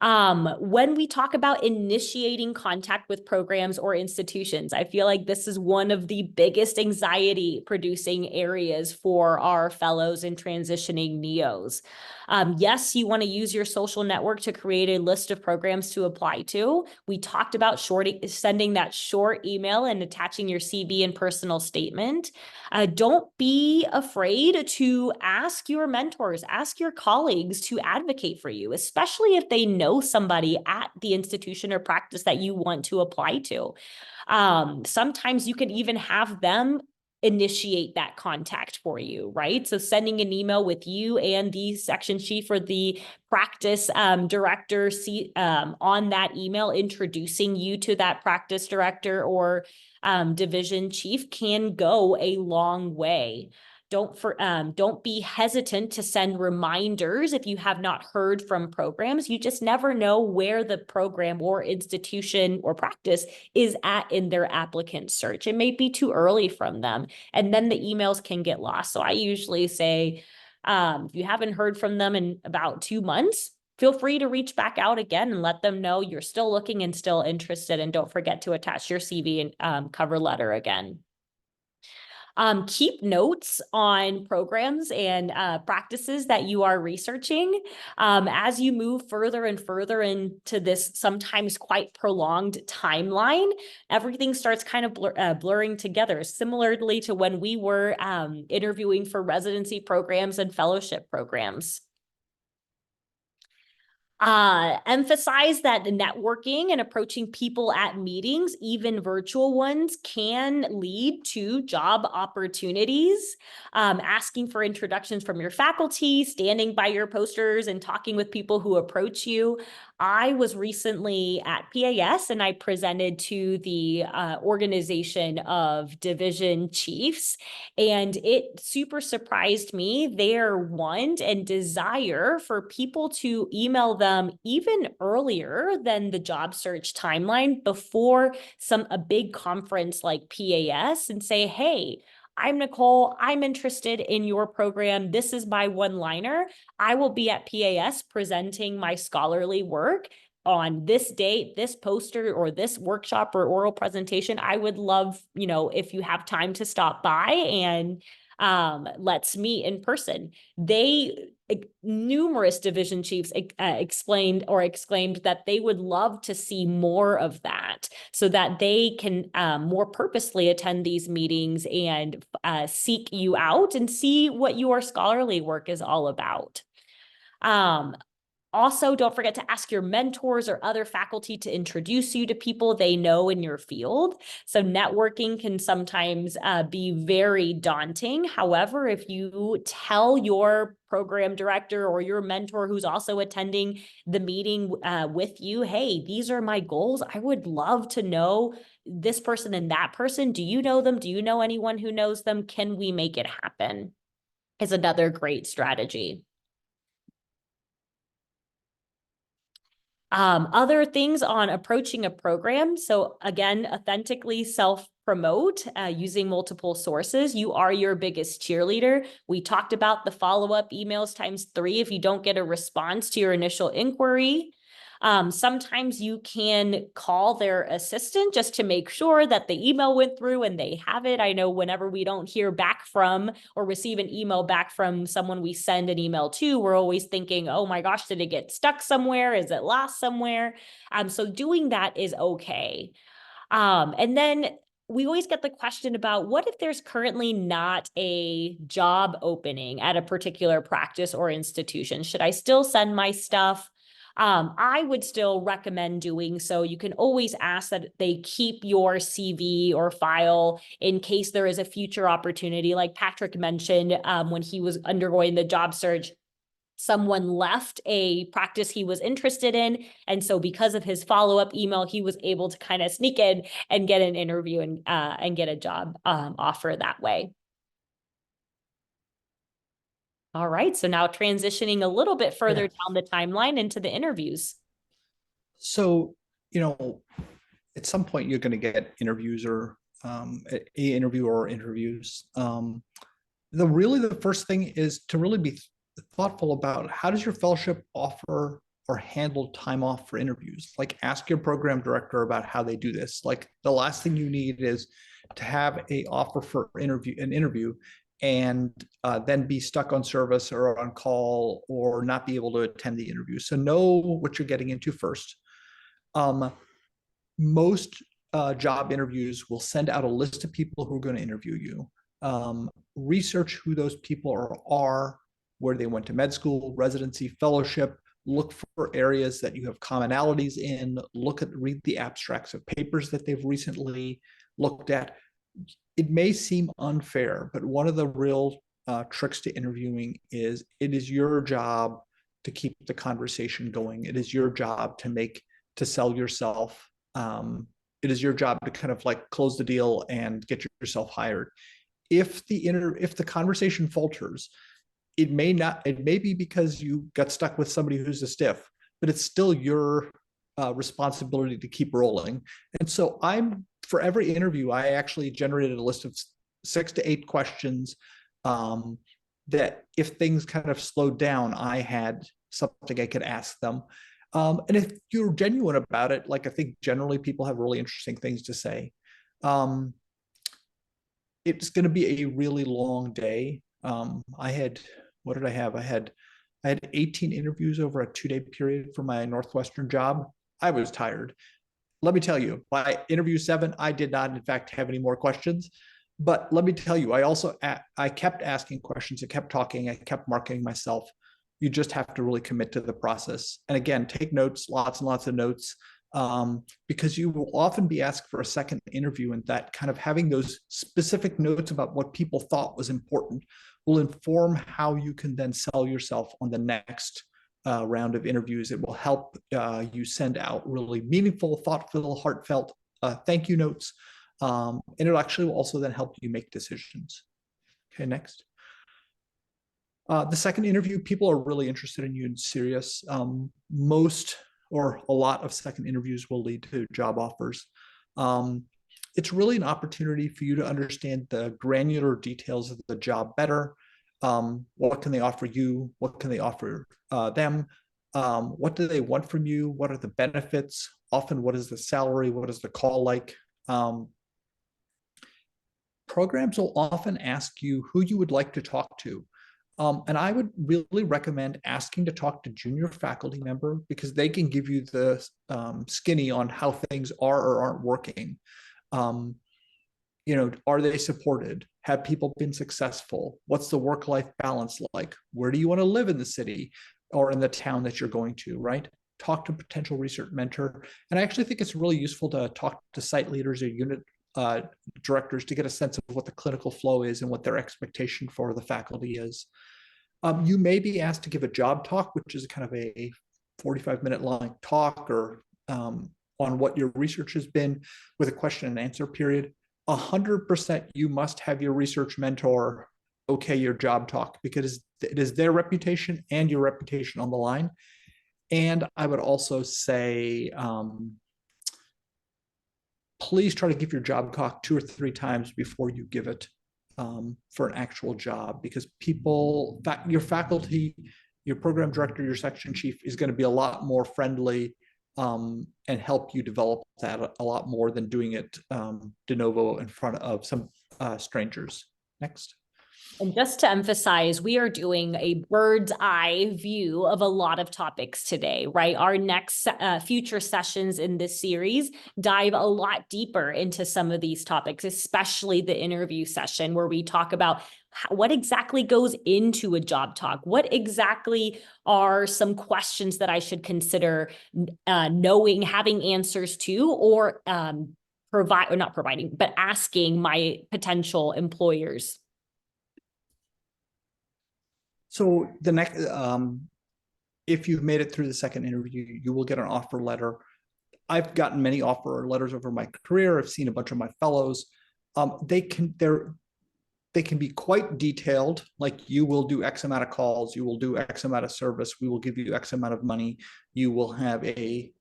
S1: When we talk about initiating contact with programs or institutions, I feel like this is one of the biggest anxiety producing areas for our fellows and transitioning neos. Yes, you want to use your social network to create a list of programs to apply to. We talked about sending that short email and attaching your CV and personal statement. Don't be afraid to ask your mentors, ask your colleagues to advocate for you, especially if they know somebody at the institution or practice that you want to apply to. Sometimes you can even have them initiate that contact for you, right? So sending an email with you and the section chief or the practice director on that email, introducing you to that practice director or division chief can go a long way. Don't be hesitant to send reminders if you have not heard from programs. You just never know where the program or institution or practice is at in their applicant search. It may be too early from them, and then the emails can get lost. So I usually say, if you haven't heard from them in about 2 months, feel free to reach back out again and let them know you're still looking and still interested. And don't forget to attach your CV and cover letter again. Keep notes on programs and practices that you are researching. As you move further and further into this sometimes quite prolonged timeline, everything starts kind of blurring together, similarly to when we were interviewing for residency programs and fellowship programs. Emphasize that the networking and approaching people at meetings, even virtual ones, can lead to job opportunities. Asking for introductions from your faculty, standing by your posters and talking with people who approach you. I was recently at PAS and I presented to the organization of division chiefs, and it super surprised me their want and desire for people to email them even earlier than the job search timeline, before a big conference like PAS, and say, hey, I'm Nicole. I'm interested in your program. This is my one-liner. I will be at PAS presenting my scholarly work on this date, this poster or this workshop or oral presentation. I would love, if you have time to stop by and let's meet in person. Numerous division chiefs explained or exclaimed that they would love to see more of that, so that they can more purposely attend these meetings and seek you out and see what your scholarly work is all about. Also, don't forget to ask your mentors or other faculty to introduce you to people they know in your field. So networking can sometimes be very daunting. However, if you tell your program director or your mentor who's also attending the meeting with you, hey, these are my goals. I would love to know this person and that person. Do you know them? Do you know anyone who knows them? Can we make it happen? Is another great strategy. Other things on approaching a program. So again, authentically self-promote using multiple sources. You are your biggest cheerleader. We talked about the follow-up emails ×3 if you don't get a response to your initial inquiry. Sometimes you can call their assistant just to make sure that the email went through and they have it. I know whenever we don't hear back from or receive an email back from someone we send an email to, we're always thinking, oh my gosh, did it get stuck somewhere? Is it lost somewhere? So doing that is okay. And then we always get the question about what if there's currently not a job opening at a particular practice or institution? Should I still send my stuff? I would still recommend doing so. You can always ask that they keep your CV or file in case there is a future opportunity. Like Patrick mentioned, when he was undergoing the job search, someone left a practice he was interested in. And so because of his follow-up email, he was able to kind of sneak in and get an interview and get a job offer that way. All right, so now transitioning a little bit further down the timeline into the interviews.
S2: So, at some point you're going to get interviews or a interview or interviews. The first thing is to really be thoughtful about how does your fellowship offer or handle time off for interviews. Like, ask your program director about how they do this. Like, the last thing you need is to have a offer for an interview and then be stuck on service or on call or not be able to attend the interview. So know what you're getting into first. Most job interviews will send out a list of people who are going to interview you. Research who those people are, where they went to med school, residency, fellowship. Look for areas that you have commonalities in. Read the abstracts of papers that they've recently looked at. It may seem unfair, but one of the real tricks to interviewing is it is your job to keep the conversation going. It is your job to sell yourself. It is your job to kind of like close the deal and get yourself hired. If the conversation falters, it may be because you got stuck with somebody who's a stiff, but it's still your responsibility to keep rolling. And so for every interview, I actually generated a list of 6 to 8 questions that if things kind of slowed down, I had something I could ask them. And if you're genuine about it, like I think generally people have really interesting things to say. It's going to be a really long day. What did I have? I had 18 interviews over a 2-day period for my Northwestern job. I was tired. Let me tell you, by interview 7, I did not, in fact, have any more questions. But let me tell you, I kept asking questions. I kept talking. I kept marketing myself. You just have to really commit to the process. And again, take notes, lots and lots of notes, because you will often be asked for a second interview, and that kind of having those specific notes about what people thought was important will inform how you can then sell yourself on the next round of interviews. It will help you send out really meaningful, thoughtful, heartfelt thank you notes. And it actually will also then help you make decisions. Okay, next. The second interview, people are really interested in you and serious. Most or a lot of second interviews will lead to job offers. It's really an opportunity for you to understand the granular details of the job better. What can they offer you? What can they offer them? What do they want from you? What are the benefits? Often, what is the salary? What is the call like? Programs will often ask you who you would like to talk to. And I would really recommend asking to talk to junior faculty member because they can give you the skinny on how things are or aren't working. Are they supported? Have people been successful? What's the work-life balance like? Where do you want to live in the city or in the town that you're going to, right? Talk to a potential research mentor. And I actually think it's really useful to talk to site leaders or unit directors to get a sense of what the clinical flow is and what their expectation for the faculty is. You may be asked to give a job talk, which is kind of a 45-minute long talk or on what your research has been with a question and answer period. 100% you must have your research mentor okay your job talk because it is their reputation and your reputation on the line. And I would also say, please try to give your job talk 2 or 3 times before you give it for an actual job, because your faculty, your program director, your section chief is going to be a lot more friendly and help you develop that a lot more than doing it de novo in front of some strangers. Next.
S1: And just to emphasize, we are doing a bird's eye view of a lot of topics today, right? Our next future sessions in this series dive a lot deeper into some of these topics, especially the interview session where we talk about what exactly goes into a job talk? What exactly are some questions that I should consider knowing, having answers to, or not providing, but asking my potential employers?
S2: So the next, if you've made it through the second interview, you will get an offer letter. I've gotten many offer letters over my career. I've seen a bunch of my fellows. They can be quite detailed, like you will do X amount of calls, you will do X amount of service, we will give you X amount of money, you will have a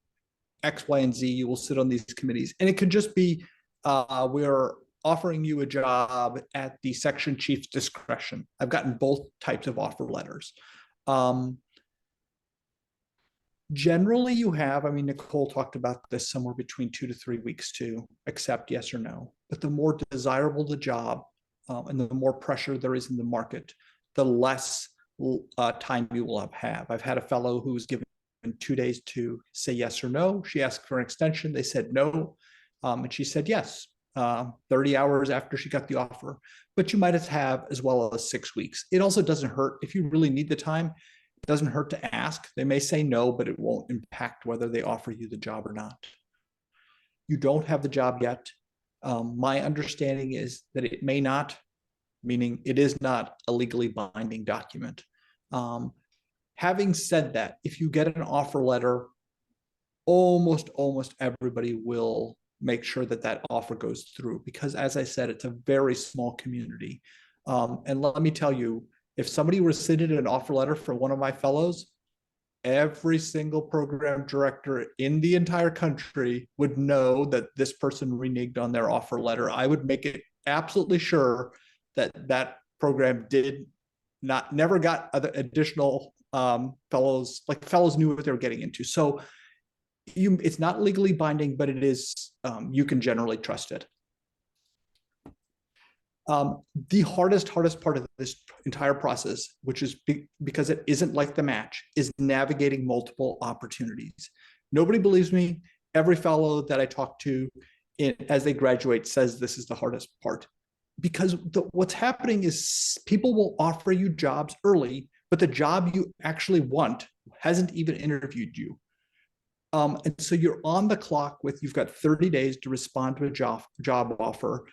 S2: X, Y, and Z, you will sit on these committees. And it could just be, we're offering you a job at the section chief's discretion. I've gotten both types of offer letters. Generally you have, I mean, Nicole talked about this, somewhere between 2 to 3 weeks to accept yes or no. But the more desirable the job, and the more pressure there is in the market, the less time you will have. I've had a fellow who was given 2 days to say yes or no. She asked for an extension. They said no. And she said yes, 30 hours after she got the offer. But you might have as well as 6 weeks. It also doesn't hurt if you really need the time. It doesn't hurt to ask. They may say no, but it won't impact whether they offer you the job or not. You don't have the job yet. My understanding is that it may not, meaning it is not a legally binding document. Having said that, if you get an offer letter, almost everybody will make sure that that offer goes through, because as I said, it's a very small community. And let me tell you, if somebody rescinded an offer letter for one of my fellows, every single program director in the entire country would know that this person reneged on their offer letter. I would make it absolutely sure that that program never got other additional fellows, like fellows knew what they were getting into. So it's not legally binding, but it is, you can generally trust it. The hardest part of this entire process, which is because it isn't like the match, is navigating multiple opportunities. Nobody believes me. Every fellow that I talk to as they graduate says this is the hardest part, because what's happening is people will offer you jobs early, but the job you actually want hasn't even interviewed you. And so you're on the clock you've got 30 days to respond to a job offer,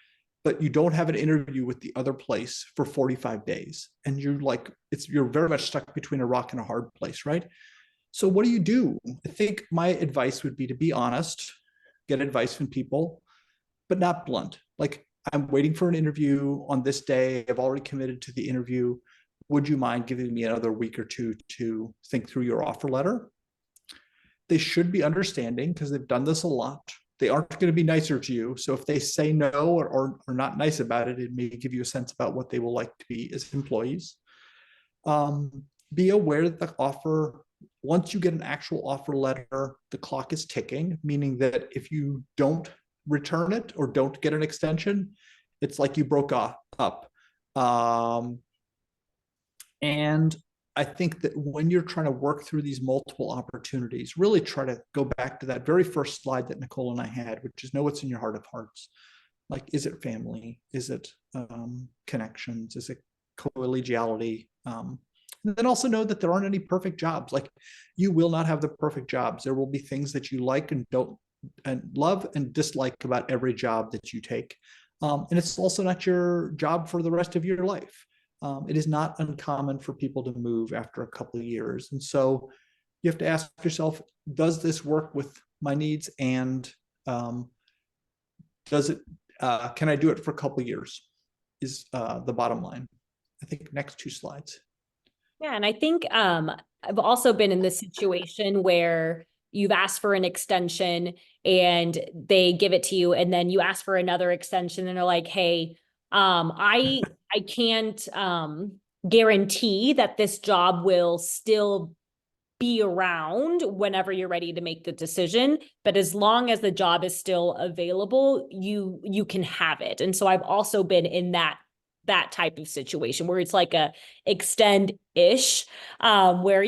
S2: but you don't have an interview with the other place for 45 days. And you're very much stuck between a rock and a hard place, right? So what do? I think my advice would be to be honest, get advice from people, but not blunt. Like, I'm waiting for an interview on this day. I've already committed to the interview. Would you mind giving me another week or two to think through your offer letter? They should be understanding, because they've done this a lot. They aren't going to be nicer to you. So if they say no or are not nice about it, it may give you a sense about what they will like to be as employees. Be aware that once you get an actual offer letter, the clock is ticking, meaning that if you don't return it or don't get an extension, it's like you broke up. And I think that when you're trying to work through these multiple opportunities, really try to go back to that very first slide that Nicole and I had, which is know what's in your heart of hearts. Like, is it family? Is it connections? Is it collegiality? And then also know that there aren't any perfect jobs. Like, you will not have the perfect jobs. There will be things that you like and don't, and love and dislike about every job that you take. And it's also not your job for the rest of your life. It is not uncommon for people to move after a couple of years. And so you have to ask yourself, does this work with my needs? And can I do it for a couple of years is the bottom line. I think next 2 slides.
S1: Yeah, and I think I've also been in this situation where you've asked for an extension and they give it to you, and then you ask for another extension and they're like, hey, I can't guarantee that this job will still be around whenever you're ready to make the decision, but as long as the job is still available, you can have it. And so I've also been in that that type of situation where it's like a extend-ish, where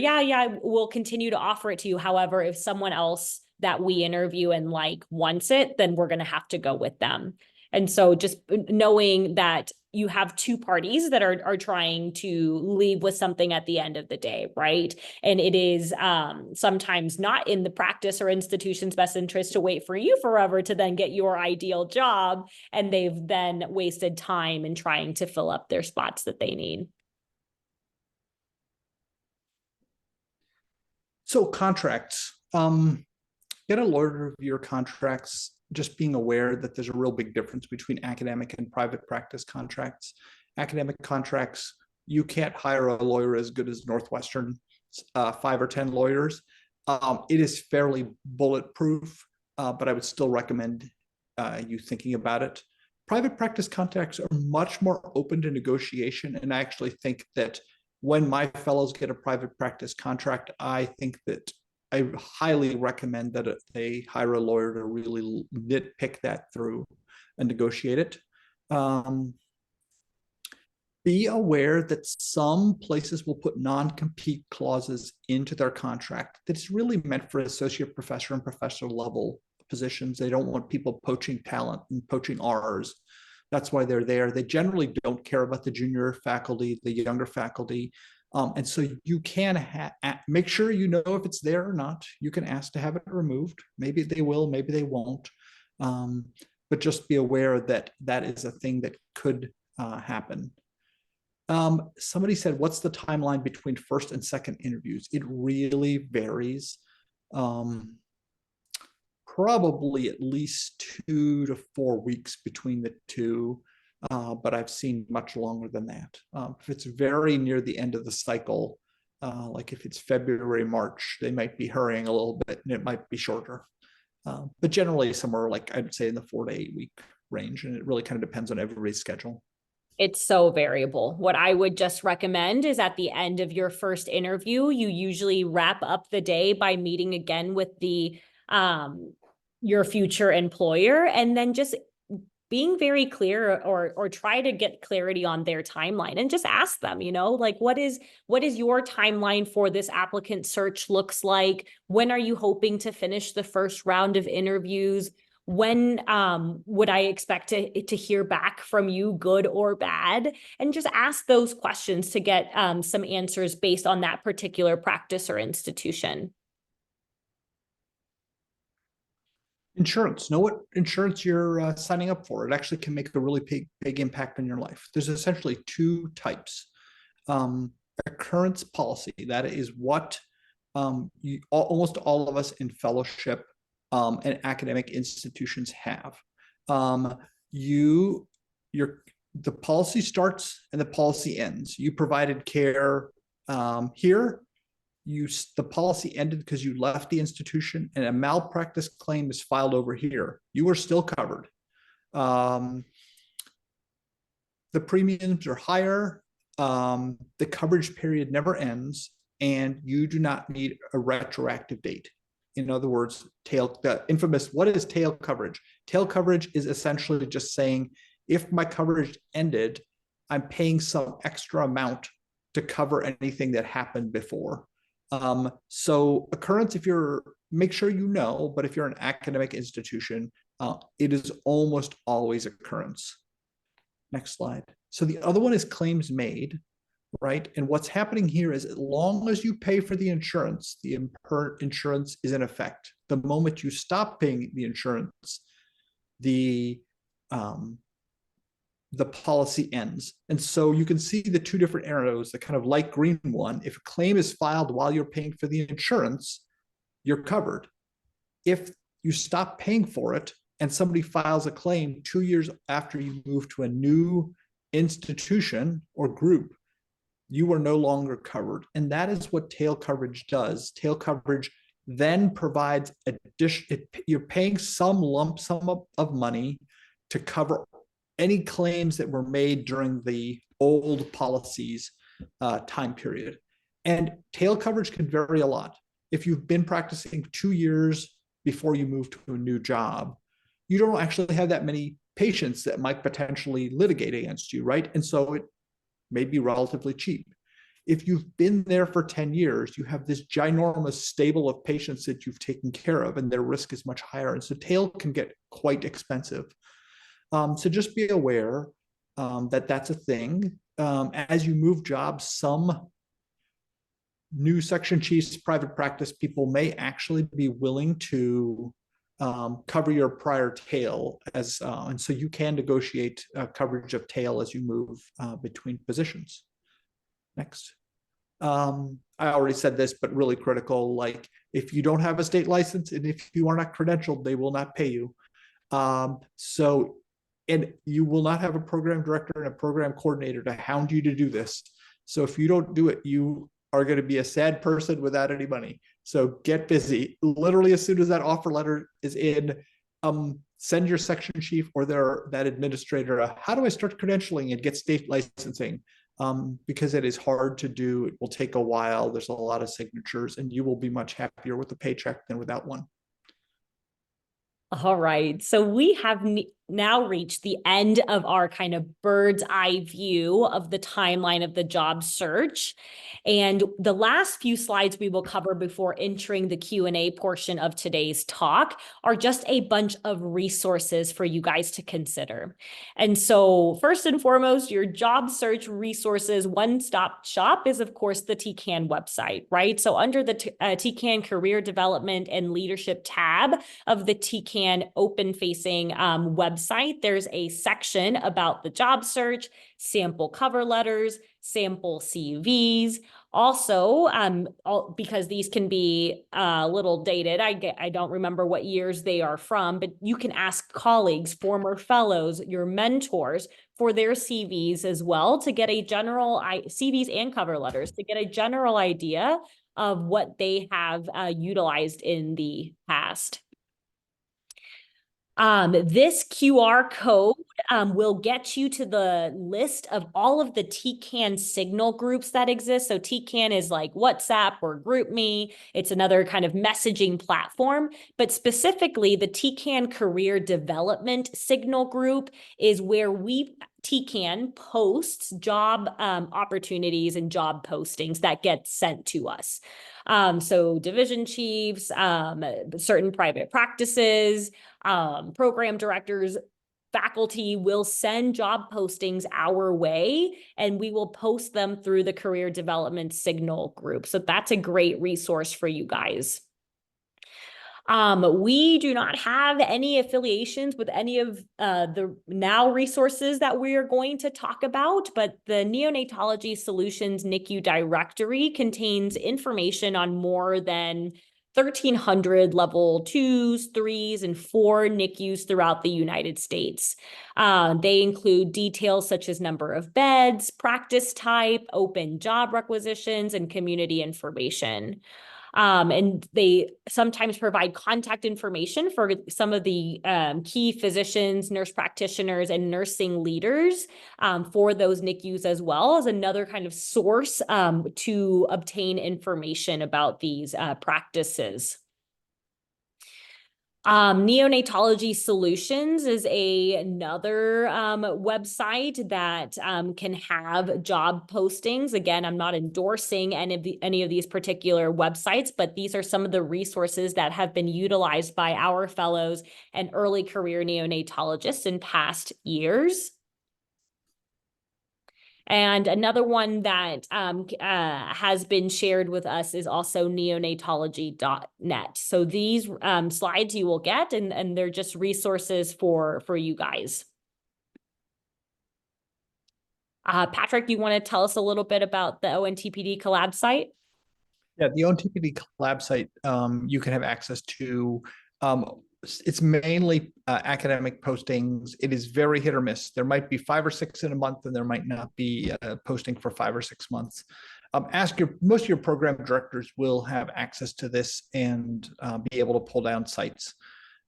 S1: we'll continue to offer it to you. However, if someone else that we interview and like wants it, then we're going to have to go with them. And so just knowing that you have two parties that are trying to leave with something at the end of the day, right? And it is sometimes not in the practice or institution's best interest to wait for you forever to then get your ideal job, and they've then wasted time in trying to fill up their spots that they need.
S2: So contracts, get a lawyer to review your contracts, just being aware that there's a real big difference between academic and private practice contracts. Academic contracts, you can't hire a lawyer as good as Northwestern, 5 or 10 lawyers. It is fairly bulletproof, but I would still recommend you thinking about it. Private practice contracts are much more open to negotiation, and I actually think that when my fellows get a private practice contract, I think that I highly recommend that they hire a lawyer to really nitpick that through and negotiate it. Be aware that some places will put non-compete clauses into their contract that's really meant for associate professor and professor level positions. They don't want people poaching talent and poaching R's. That's why they're there. They generally don't care about the junior faculty, the younger faculty. And so you can make sure you know if it's there or not. You can ask to have it removed. Maybe they will, maybe they won't. But just be aware that that is a thing that could happen. Somebody said, what's the timeline between first and second interviews? It really varies. Probably at least 2 to 4 weeks between the two. But I've seen much longer than that. If it's very near the end of the cycle, like if it's February, March, they might be hurrying a little bit and it might be shorter. But generally somewhere like I'd say in the 4 to 8 week range, and it really kind of depends on everybody's schedule.
S1: It's so variable. What I would just recommend is at the end of your first interview, you usually wrap up the day by meeting again with the your future employer, and then just being very clear or try to get clarity on their timeline and just ask them, like, what is your timeline for this applicant search looks like? When are you hoping to finish the first round of interviews? When would I expect to hear back from you, good or bad? And just ask those questions to get some answers based on that particular practice or institution.
S2: Insurance, know what insurance you're signing up for. It actually can make a really big impact on your life. There's essentially 2 types. Occurrence policy, that is what almost all of us in fellowship and academic institutions have. The policy starts and the policy ends. You provided care here. The policy ended because you left the institution and a malpractice claim is filed over here. You are still covered. The premiums are higher. The coverage period never ends, and you do not need a retroactive date. In other words, the infamous, what is tail coverage? Tail coverage is essentially just saying, if my coverage ended, I'm paying some extra amount to cover anything that happened before. So occurrence, make sure you know, but if you're an academic institution, it is almost always occurrence. Next slide. So the other one is claims made, right? And what's happening here is, as long as you pay for the insurance is in effect. The moment you stop paying the insurance, the policy ends. And so you can see the 2 different arrows, the kind of light green one. If a claim is filed while you're paying for the insurance, you're covered. If you stop paying for it and somebody files a claim 2 years after you move to a new institution or group, you are no longer covered. And that is what tail coverage does. Tail coverage then provides you're paying some lump sum of money to cover any claims that were made during the old policies time period. And tail coverage can vary a lot. If you've been practicing 2 years before you move to a new job, you don't actually have that many patients that might potentially litigate against you, right? And so it may be relatively cheap. If you've been there for 10 years, you have this ginormous stable of patients that you've taken care of, and their risk is much higher. And so tail can get quite expensive. So just be aware that that's a thing. As you move jobs, some new section chiefs, private practice people may actually be willing to cover your prior tail as, and so you can negotiate coverage of tail as you move between positions. Next. I already said this, but really critical, like if you don't have a state license and if you are not credentialed, they will not pay you. And you will not have a program director and a program coordinator to hound you to do this. So if you don't do it, you are going to be a sad person without any money. So get busy. Literally, as soon as that offer letter is in, send your section chief or that administrator, how do I start credentialing and get state licensing? Because it is hard to do. It will take a while. There's a lot of signatures, and you will be much happier with a paycheck than without one.
S1: All right. So we have now reached the end of our kind of bird's eye view of the timeline of the job search. And the last few slides we will cover before entering the Q&A portion of today's talk are just a bunch of resources for you guys to consider. And so first and foremost, your job search resources one-stop shop is, of course, the TCAN website, right? So under the TCAN Career Development and Leadership tab of the TCAN open-facing website, there's a section about the job search, sample cover letters, sample CVs. Also, because these can be a little dated, I don't remember what years they are from, but you can ask colleagues, former fellows, your mentors for their CVs as well to get a general CVs and cover letters to get a general idea of what they have utilized in the past. This QR code will get you to the list of all of the TCAN signal groups that exist. So TCAN is like WhatsApp or GroupMe. It's another kind of messaging platform, but specifically the TCAN Career Development Signal Group is where TCAN posts job opportunities and job postings that get sent to us. So division chiefs, certain private practices, program directors, faculty will send job postings our way, and we will post them through the Career Development Signal Group. So that's a great resource for you guys. We do not have any affiliations with any of the now resources that we are going to talk about, but the Neonatology Solutions NICU directory contains information on more than 1,300 level 2s, 3s, and 4 NICUs throughout the United States. They include details such as number of beds, practice type, open job requisitions, and community information. And they sometimes provide contact information for some of the key physicians, nurse practitioners, and nursing leaders for those NICUs, as well as another kind of source to obtain information about these practices. Neonatology Solutions is another website that can have job postings. Again, I'm not endorsing any of these particular websites, but these are some of the resources that have been utilized by our fellows and early career neonatologists in past years. And another one that has been shared with us is also neonatology.net. So these slides you will get, and they're just resources for you guys. Patrick, you want to tell us a little bit about the ONTPD Collab site?
S2: Yeah, the ONTPD Collab site, you can have access to. It's mainly academic postings. It is very hit or miss. There might be 5 or 6 in a month, and there might not be posting for 5 or 6 months. Most of your program directors will have access to this and be able to pull down sites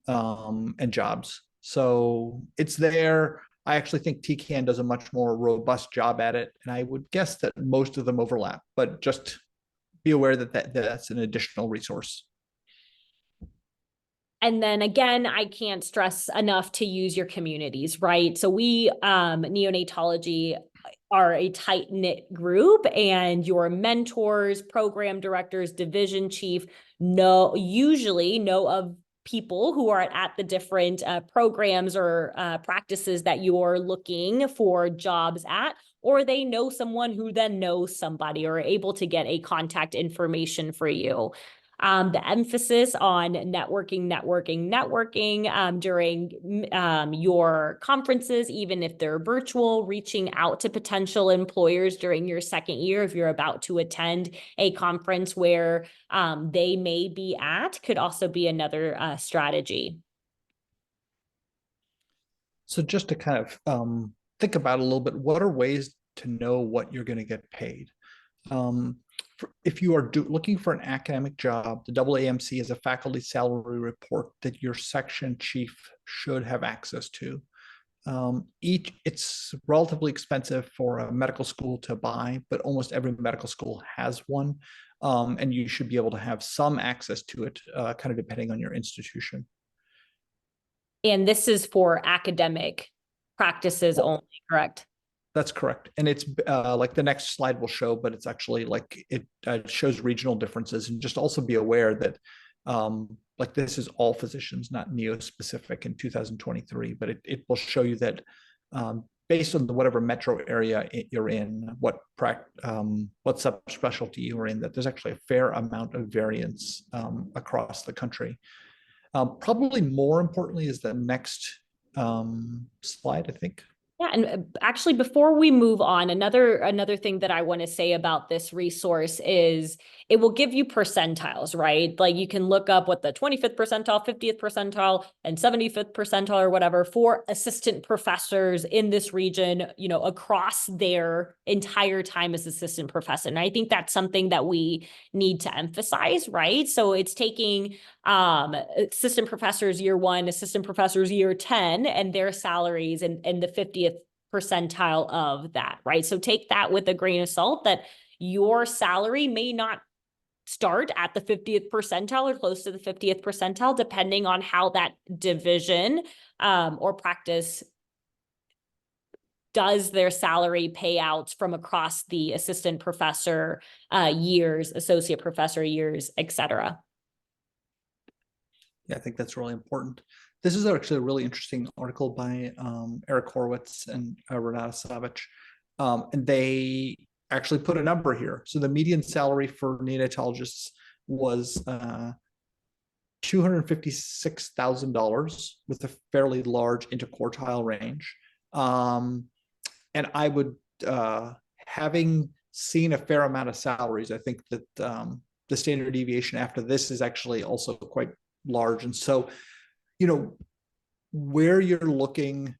S2: and jobs. So it's there. I actually think TCAN does a much more robust job at it, and I would guess that most of them overlap, but just be aware that that's an additional resource.
S1: And then again, I can't stress enough to use your communities, right? So we, neonatology are a tight-knit group, and your mentors, program directors, division chief usually know of people who are at the different programs or practices that you're looking for jobs at, or they know someone who then knows somebody or are able to get a contact information for you. The emphasis on networking during your conferences, even if they're virtual, reaching out to potential employers during your second year if you're about to attend a conference where they may be at, could also be another strategy.
S2: So just to kind of think about a little bit, what are ways to know what you're going to get paid? If you are looking for an academic job, the AAMC is a faculty salary report that your section chief should have access to. It's relatively expensive for a medical school to buy, but almost every medical school has one. And you should be able to have some access to it, kind of depending on your institution.
S1: And this is for academic practices only, correct?
S2: That's correct. And it's like the next slide will show, but it's actually like it shows regional differences. And just also be aware that like this is all physicians, not neo-specific in 2023, but it will show you that based on whatever metro area you're in, what subspecialty you're in, that there's actually a fair amount of variance across the country. Probably more importantly is the next slide, I think.
S1: Yeah, and actually, before we move on, another thing that I want to say about this resource is it will give you percentiles, right? Like you can look up what the 25th percentile, 50th percentile, and 75th percentile or whatever for assistant professors in this region, you know, across their entire time as assistant professor. And I think that's something that we need to emphasize, right? So it's taking assistant professors year 1, assistant professors year 10, and their salaries and the 50th percentile of that, right? So take that with a grain of salt that your salary may not start at the 50th percentile or close to the 50th percentile, depending on how that division or practice does their salary payouts from across the assistant professor years, associate professor years, et cetera.
S2: Yeah, I think that's really important. This is actually a really interesting article by Eric Horowitz and Renata Savic. And they actually put a number here. So the median salary for neonatologists was $256,000 with a fairly large interquartile range. And I would, having seen a fair amount of salaries, I think that the standard deviation after this is actually also quite large. And so, you know, where you're looking,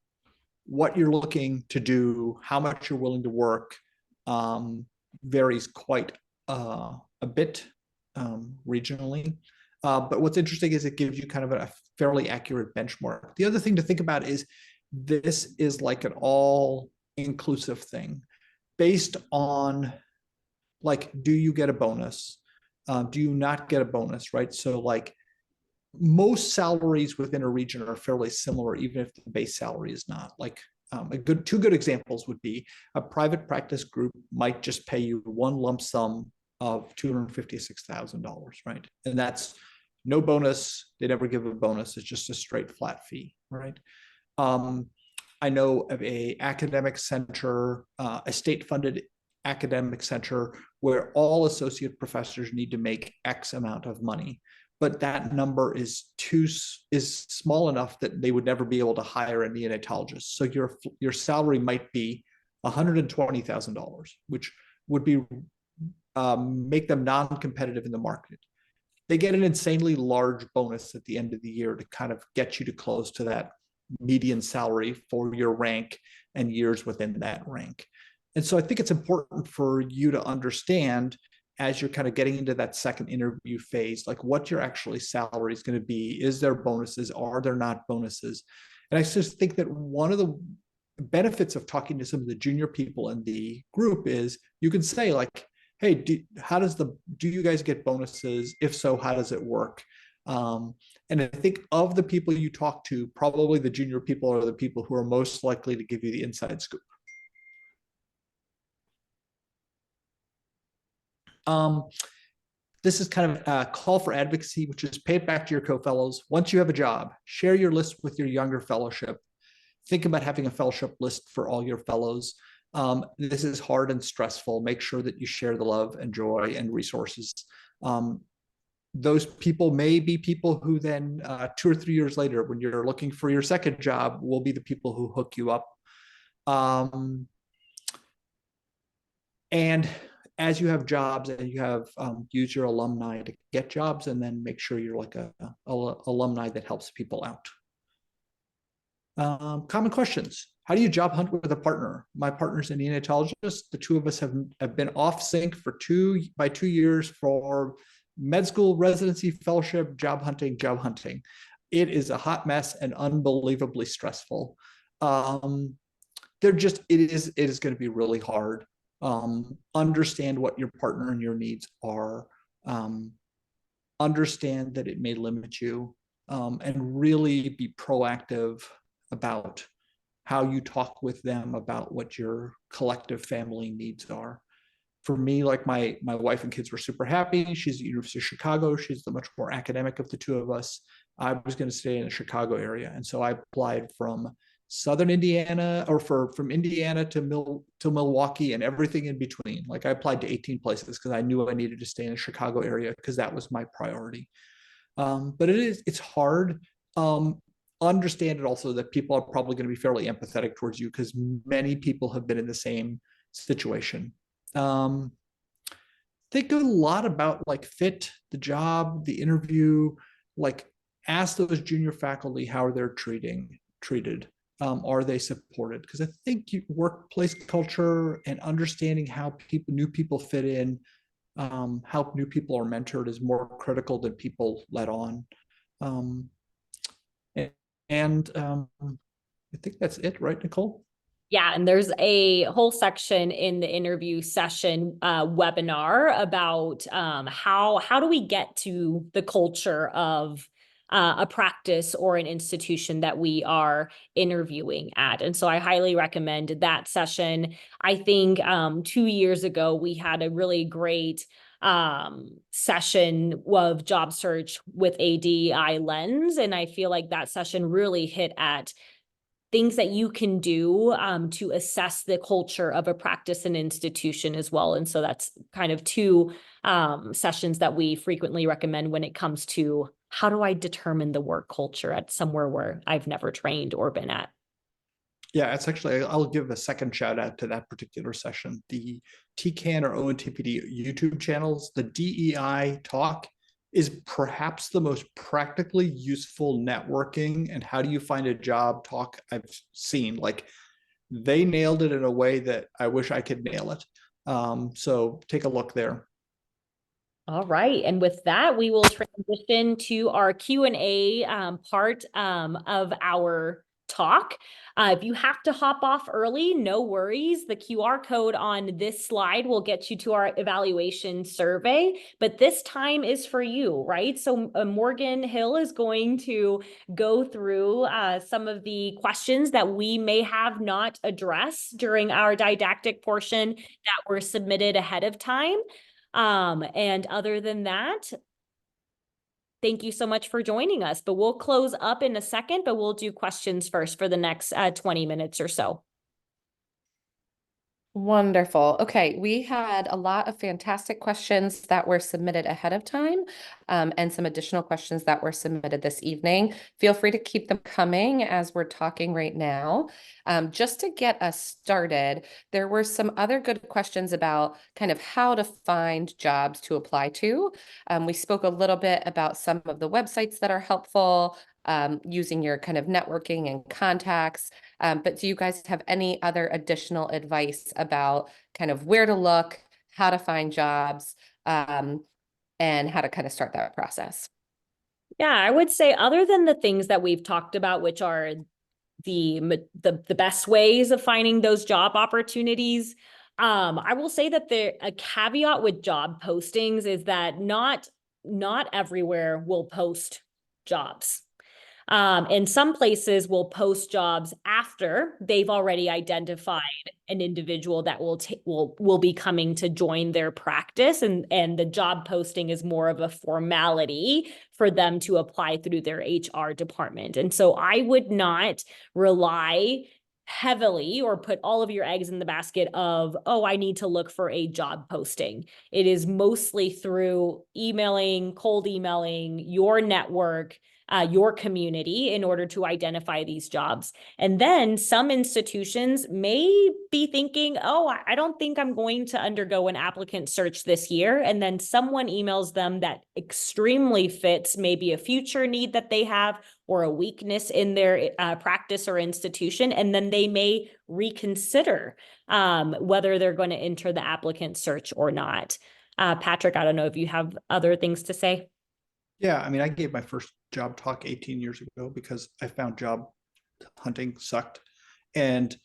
S2: what you're looking to do, how much you're willing to work varies quite a bit regionally. But what's interesting is it gives you kind of a fairly accurate benchmark. The other thing to think about is this is like an all-inclusive thing based on, like, do you get a bonus? Do you not get a bonus, right? So like, most salaries within a region are fairly similar, even if the base salary is not. Like two good examples would be a private practice group might just pay you one lump sum of $256,000, right? And that's no bonus. They never give a bonus. It's just a straight flat fee, right? I know of a academic center, a state-funded academic center where all associate professors need to make X amount of money. But that number is small enough that they would never be able to hire a neonatologist. So your salary might be $120,000, which would be make them non-competitive in the market. They get an insanely large bonus at the end of the year to kind of get you to close to that median salary for your rank and years within that rank. And so I think it's important for you to understand, as you're kind of getting into that second interview phase, like what your actually salary is going to be. Is there bonuses? Are there not bonuses? And I just think that one of the benefits of talking to some of the junior people in the group is you can say like, hey, do you guys get bonuses? If so, how does it work? And I think of the people you talk to, probably the junior people are the people who are most likely to give you the inside scoop. This is kind of a call for advocacy, which is pay it back to your co-fellows. Once you have a job, share your list with your younger fellowship. Think about having a fellowship list for all your fellows. This is hard and stressful. Make sure that you share the love and joy and resources. Those people may be people who then 2 or 3 years later, when you're looking for your second job, will be the people who hook you up. And as you have jobs and you have use your alumni to get jobs, and then make sure you're like a alumni that helps people out. Common questions. How do you job hunt with a partner? My partner's a neonatologist. The two of us have been off sync for 2 years for med school, residency, fellowship, job hunting. It is a hot mess and unbelievably stressful. It is going to be really hard. Understand what your partner and your needs are. Understand that it may limit you, and really be proactive about how you talk with them about what your collective family needs are. For me, like my wife and kids were super happy. She's at the University of Chicago. She's the much more academic of the two of us. I was going to stay in the Chicago area. And so I applied from Southern Indiana, or from Indiana to Milwaukee and everything in between. Like I applied to 18 places because I knew I needed to stay in the Chicago area because that was my priority. But it's hard. Understand it also that people are probably going to be fairly empathetic towards you because many people have been in the same situation. Think a lot about like fit, the job, the interview, like ask those junior faculty how they're treated. Are they supported? Because I think workplace culture and understanding how new people fit in, how new people are mentored is more critical than people let on. I think that's it, right, Nicole?
S1: Yeah, and there's a whole section in the interview session webinar about how do we get to the culture of a practice or an institution that we are interviewing at. And so I highly recommend that session. I think 2 years ago, we had a really great session of job search with ADI Lens. And I feel like that session really hit at things that you can do to assess the culture of a practice and institution as well. And so that's kind of 2 sessions that we frequently recommend when it comes to how do I determine the work culture at somewhere where I've never trained or been at.
S2: Yeah, it's actually, I'll give a second shout out to that particular session. The TCAN or ONTPD YouTube channels, the DEI talk is perhaps the most practically useful networking and how do you find a job talk I've seen. Like they nailed it in a way that I wish I could nail it. So take a look there.
S1: All right. And with that, we will transition to our Q&A part of our talk. If you have to hop off early, no worries. The QR code on this slide will get you to our evaluation survey, but this time is for you, right? So Morgan Hill is going to go through some of the questions that we may have not addressed during our didactic portion that were submitted ahead of time. And other than that, thank you so much for joining us, but we'll close up in a second, but we'll do questions first for the next 20 minutes or so.
S4: Wonderful. Okay, we had a lot of fantastic questions that were submitted ahead of time, and some additional questions that were submitted this evening. Feel free to keep them coming as we're talking right now. Just to get us started, there were some other good questions about kind of how to find jobs to apply to. We spoke a little bit about some of the websites that are helpful, using your kind of networking and contacts. But do you guys have any other additional advice about kind of where to look, how to find jobs, and how to kind of start that process?
S1: Yeah, I would say other than the things that we've talked about, which are the best ways of finding those job opportunities, I will say that a caveat with job postings is that not not everywhere will post jobs. And some places will post jobs after they've already identified an individual that will be coming to join their practice, and the job posting is more of a formality for them to apply through their HR department. And so I would not rely heavily or put all of your eggs in the basket of, oh, I need to look for a job posting. It is mostly through emailing, cold emailing, your network, your community in order to identify these jobs. And then some institutions may be thinking, oh, I don't think I'm going to undergo an applicant search this year. And then someone emails them that extremely fits maybe a future need that they have or a weakness in their practice or institution. And then they may reconsider whether they're going to enter the applicant search or not. Patrick, I don't know if you have other things to say.
S2: Yeah, I mean, I gave my first job talk 18 years ago because I found job hunting sucked. And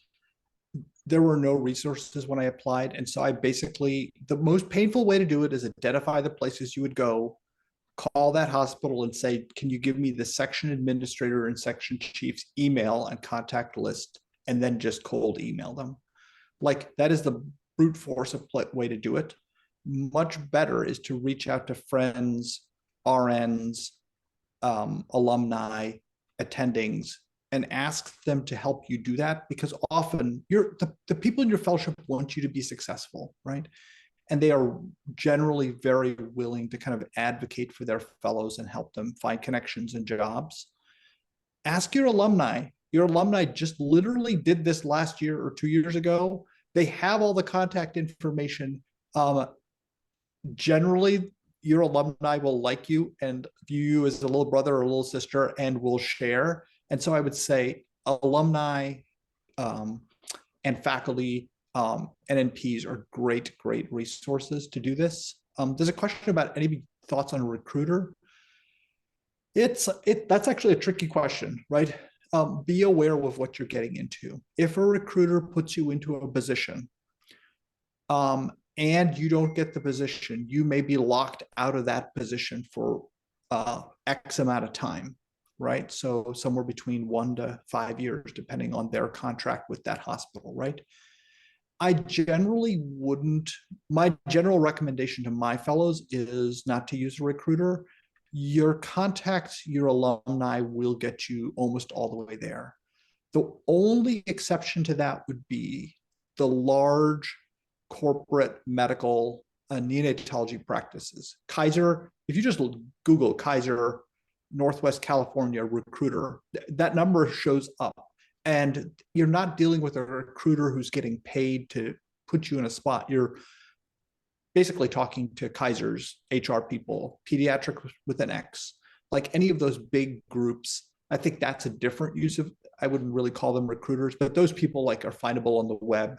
S2: there were no resources when I applied. And so I basically, the most painful way to do it is identify the places you would go, call that hospital and say, can you give me the section administrator and section chief's email and contact list, and then just cold email them. Like, that is the brute force way to do it. Much better is to reach out to friends, RNs, alumni, attendings, and ask them to help you do that, because often the people in your fellowship want you to be successful, right? And they are generally very willing to kind of advocate for their fellows and help them find connections and jobs. Ask your alumni. Your alumni just literally did this last year or 2 years ago. They have all the contact information. Generally, your alumni will like you and view you as a little brother or a little sister and will share. And so I would say alumni and faculty and NPs are great resources to do this. There's a question about any thoughts on a recruiter. That's actually a tricky question, right? Be aware of what you're getting into. If a recruiter puts you into a position, and you don't get the position, you may be locked out of that position for X amount of time, right? So somewhere between 1 to 5 years, depending on their contract with that hospital, right? I generally wouldn't, my general recommendation to my fellows is not to use a recruiter. Your contacts, your alumni will get you almost all the way there. The only exception to that would be the large corporate medical neonatology practices. Kaiser, if you just Google Kaiser Northwest California recruiter, that number shows up. And you're not dealing with a recruiter who's getting paid to put you in a spot. You're basically talking to Kaiser's HR people, pediatric with an X, like any of those big groups. I think that's a different use of, I wouldn't really call them recruiters, but those people like are findable on the web.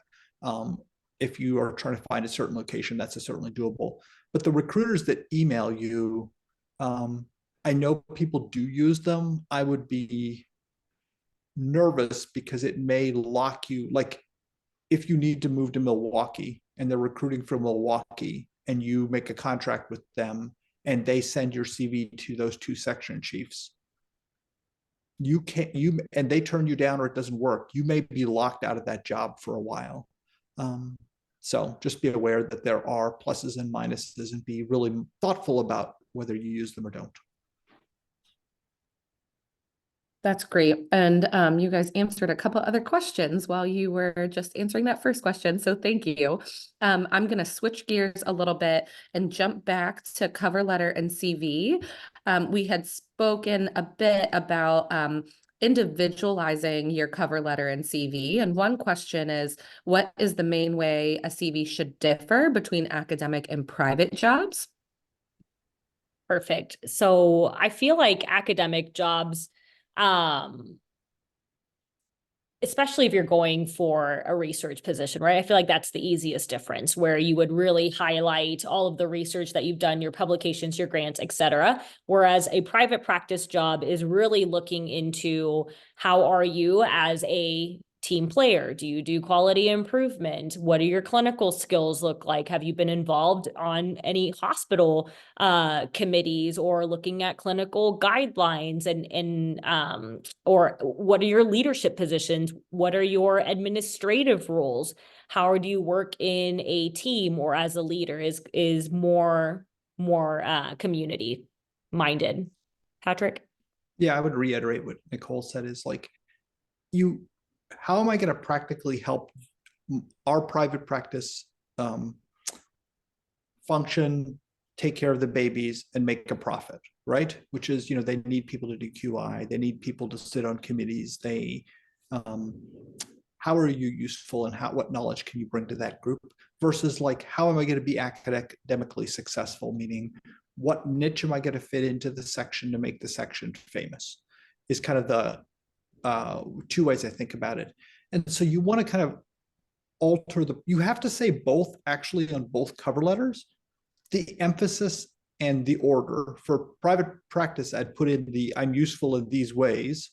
S2: If you are trying to find a certain location, that's certainly doable. But the recruiters that email you, I know people do use them. I would be nervous because it may lock you. Like if you need to move to Milwaukee and they're recruiting from Milwaukee and you make a contract with them and they send your CV to those 2 section chiefs, and they turn you down or it doesn't work, you may be locked out of that job for a while. So just be aware that there are pluses and minuses and be really thoughtful about whether you use them or don't.
S4: That's great. And you guys answered a couple other questions while you were just answering that first question. So thank you. I'm going to switch gears a little bit and jump back to cover letter and CV. We had spoken a bit about individualizing your cover letter and CV. And one question is, what is the main way a CV should differ between academic and private jobs?
S1: Perfect. So I feel like academic jobs, especially if you're going for a research position, right? I feel like that's the easiest difference, where you would really highlight all of the research that you've done, your publications, your grants, et cetera. Whereas a private practice job is really looking into how are you as a team player? Do you do quality improvement? What do your clinical skills look like? Have you been involved on any hospital committees or looking at clinical guidelines and or what are your leadership positions? What are your administrative roles? How do you work in a team or as a leader is more community minded. Patrick?
S2: Yeah, I would reiterate what Nicole said is like, how am I going to practically help our private practice function, take care of the babies, and make a profit, right? Which is, they need people to do QI, they need people to sit on committees. How are you useful, and what knowledge can you bring to that group? Versus like, how am I going to be academically successful? Meaning, what niche am I going to fit into the section to make the section famous? Is kind of the two ways I think about it. And so you want to kind of you have to say both actually on both cover letters, the emphasis and the order. For private practice, I'd put in the I'm useful in these ways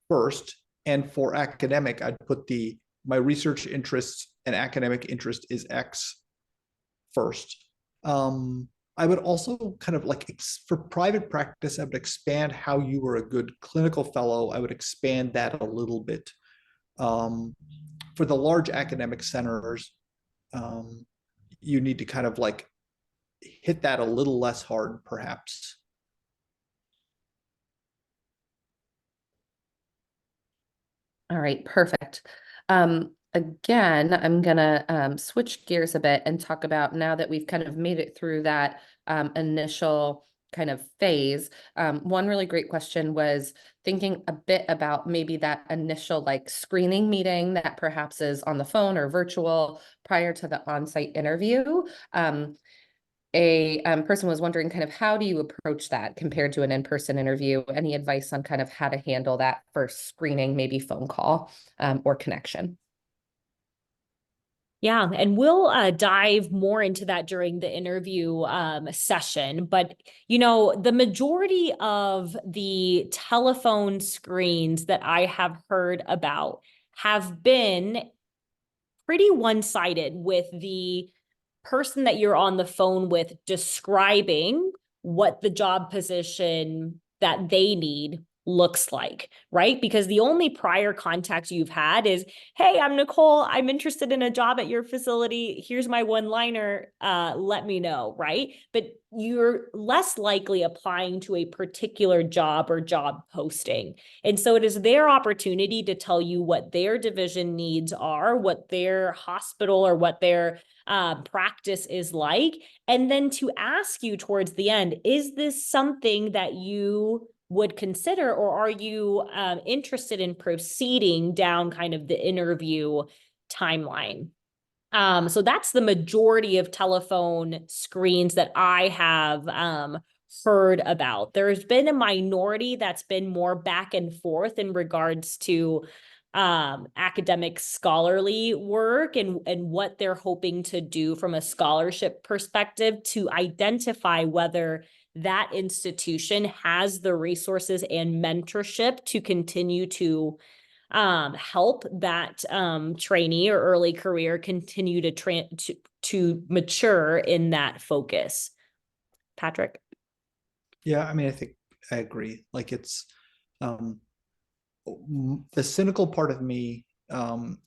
S2: first. And for academic, I'd put my research interests and academic interest is X first. I would also kind of like, for private practice, I would expand how you were a good clinical fellow. I would expand that a little bit. For the large academic centers, you need to kind of like hit that a little less hard, perhaps.
S4: All right, perfect. Again, I'm gonna switch gears a bit and talk about, now that we've kind of made it through that initial kind of phase. One really great question was thinking a bit about maybe that initial like screening meeting that perhaps is on the phone or virtual prior to the on-site interview. A person was wondering kind of how do you approach that compared to an in-person interview? Any advice on kind of how to handle that first screening, maybe phone call or connection?
S1: Yeah, and we'll dive more into that during the interview session. But, the majority of the telephone screens that I have heard about have been pretty one-sided, with the person that you're on the phone with describing what the job position that they need looks like, right? Because the only prior contact you've had is, hey, I'm Nicole, I'm interested in a job at your facility, here's my one-liner, let me know, right? But you're less likely applying to a particular job or job posting. And so it is their opportunity to tell you what their division needs are, what their hospital or what their practice is like, and then to ask you towards the end, is this something that you would consider, or are you interested in proceeding down kind of the interview timeline? So that's the majority of telephone screens that I have heard about. There's been a minority that's been more back and forth in regards to academic scholarly work and what they're hoping to do from a scholarship perspective to identify whether that institution has the resources and mentorship to continue to help that trainee or early career continue to mature in that focus. Patrick?
S2: Yeah, I mean, I think I agree. Like, it's the cynical part of me, and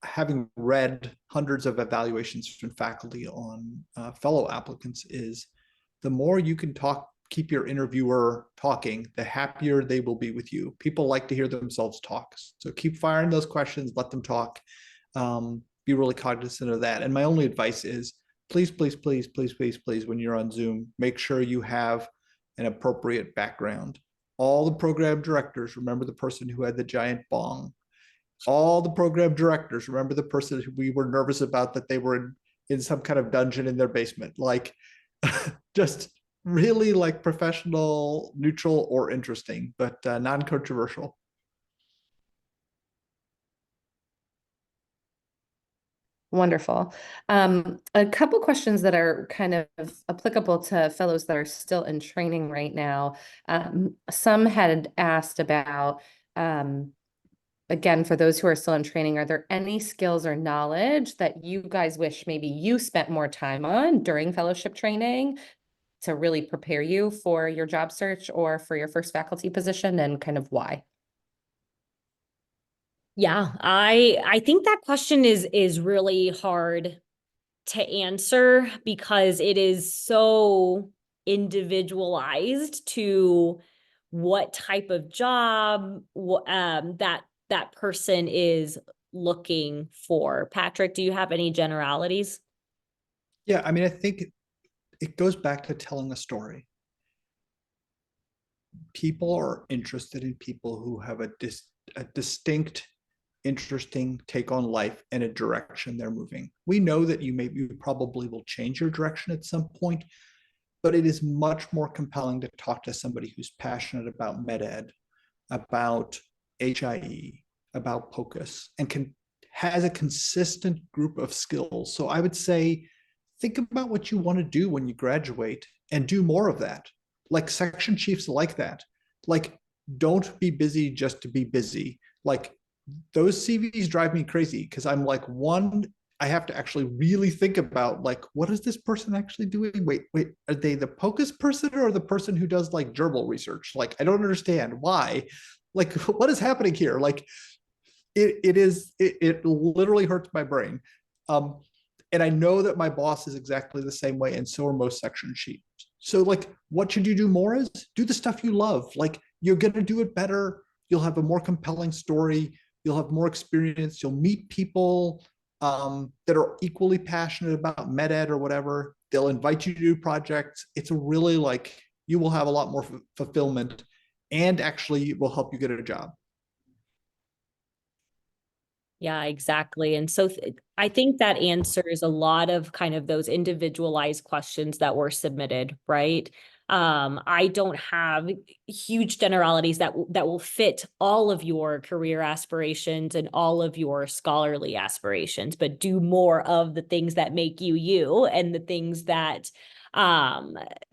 S2: having read hundreds of evaluations from faculty on fellow applicants, is the more you can keep your interviewer talking, the happier they will be with you. People like to hear themselves talk. So keep firing those questions, let them talk. Be really cognizant of that. And my only advice is, please, please, please, please, please, please, when you're on Zoom, make sure you have an appropriate background. All the program directors remember the person who had the giant bong. All the program directors remember the person who we were nervous about, that they were in some kind of dungeon in their basement. Like, just really like professional, neutral, or interesting, but non-controversial.
S4: Wonderful. A couple questions that are kind of applicable to fellows that are still in training right now. Some had asked about again, for those who are still in training, are there any skills or knowledge that you guys wish maybe you spent more time on during fellowship training to really prepare you for your job search or for your first faculty position, and kind of why?
S1: Yeah, I think that question is really hard to answer because it is so individualized to what type of job that person is looking for. Patrick, do you have any generalities?
S2: Yeah, I mean, I think it goes back to telling a story. People are interested in people who have a distinct, interesting take on life and a direction they're moving. We know that you probably will change your direction at some point, but it is much more compelling to talk to somebody who's passionate about med ed, about HIE, about POCUS, and has a consistent group of skills. So I would say, think about what you want to do when you graduate and do more of that. Like section chiefs like that. Like, don't be busy just to be busy. Like, those CVs drive me crazy because I'm like, one, I have to actually really think about like, what is this person actually doing? Wait, are they the POCUS person or the person who does like gerbil research? Like, I don't understand why. Like, what is happening here? Like, it literally hurts my brain. And I know that my boss is exactly the same way, and so are most section chiefs. So like, what should you do more is do the stuff you love. Like, you're going to do it better. You'll have a more compelling story. You'll have more experience. You'll meet people that are equally passionate about med ed or whatever. They'll invite you to do projects. It's a really like, you will have a lot more fulfillment, and actually it will help you get a job.
S1: Yeah, exactly. And so I think that answers a lot of kind of those individualized questions that were submitted, right? I don't have huge generalities that will fit all of your career aspirations and all of your scholarly aspirations, but do more of the things that make you you and the things that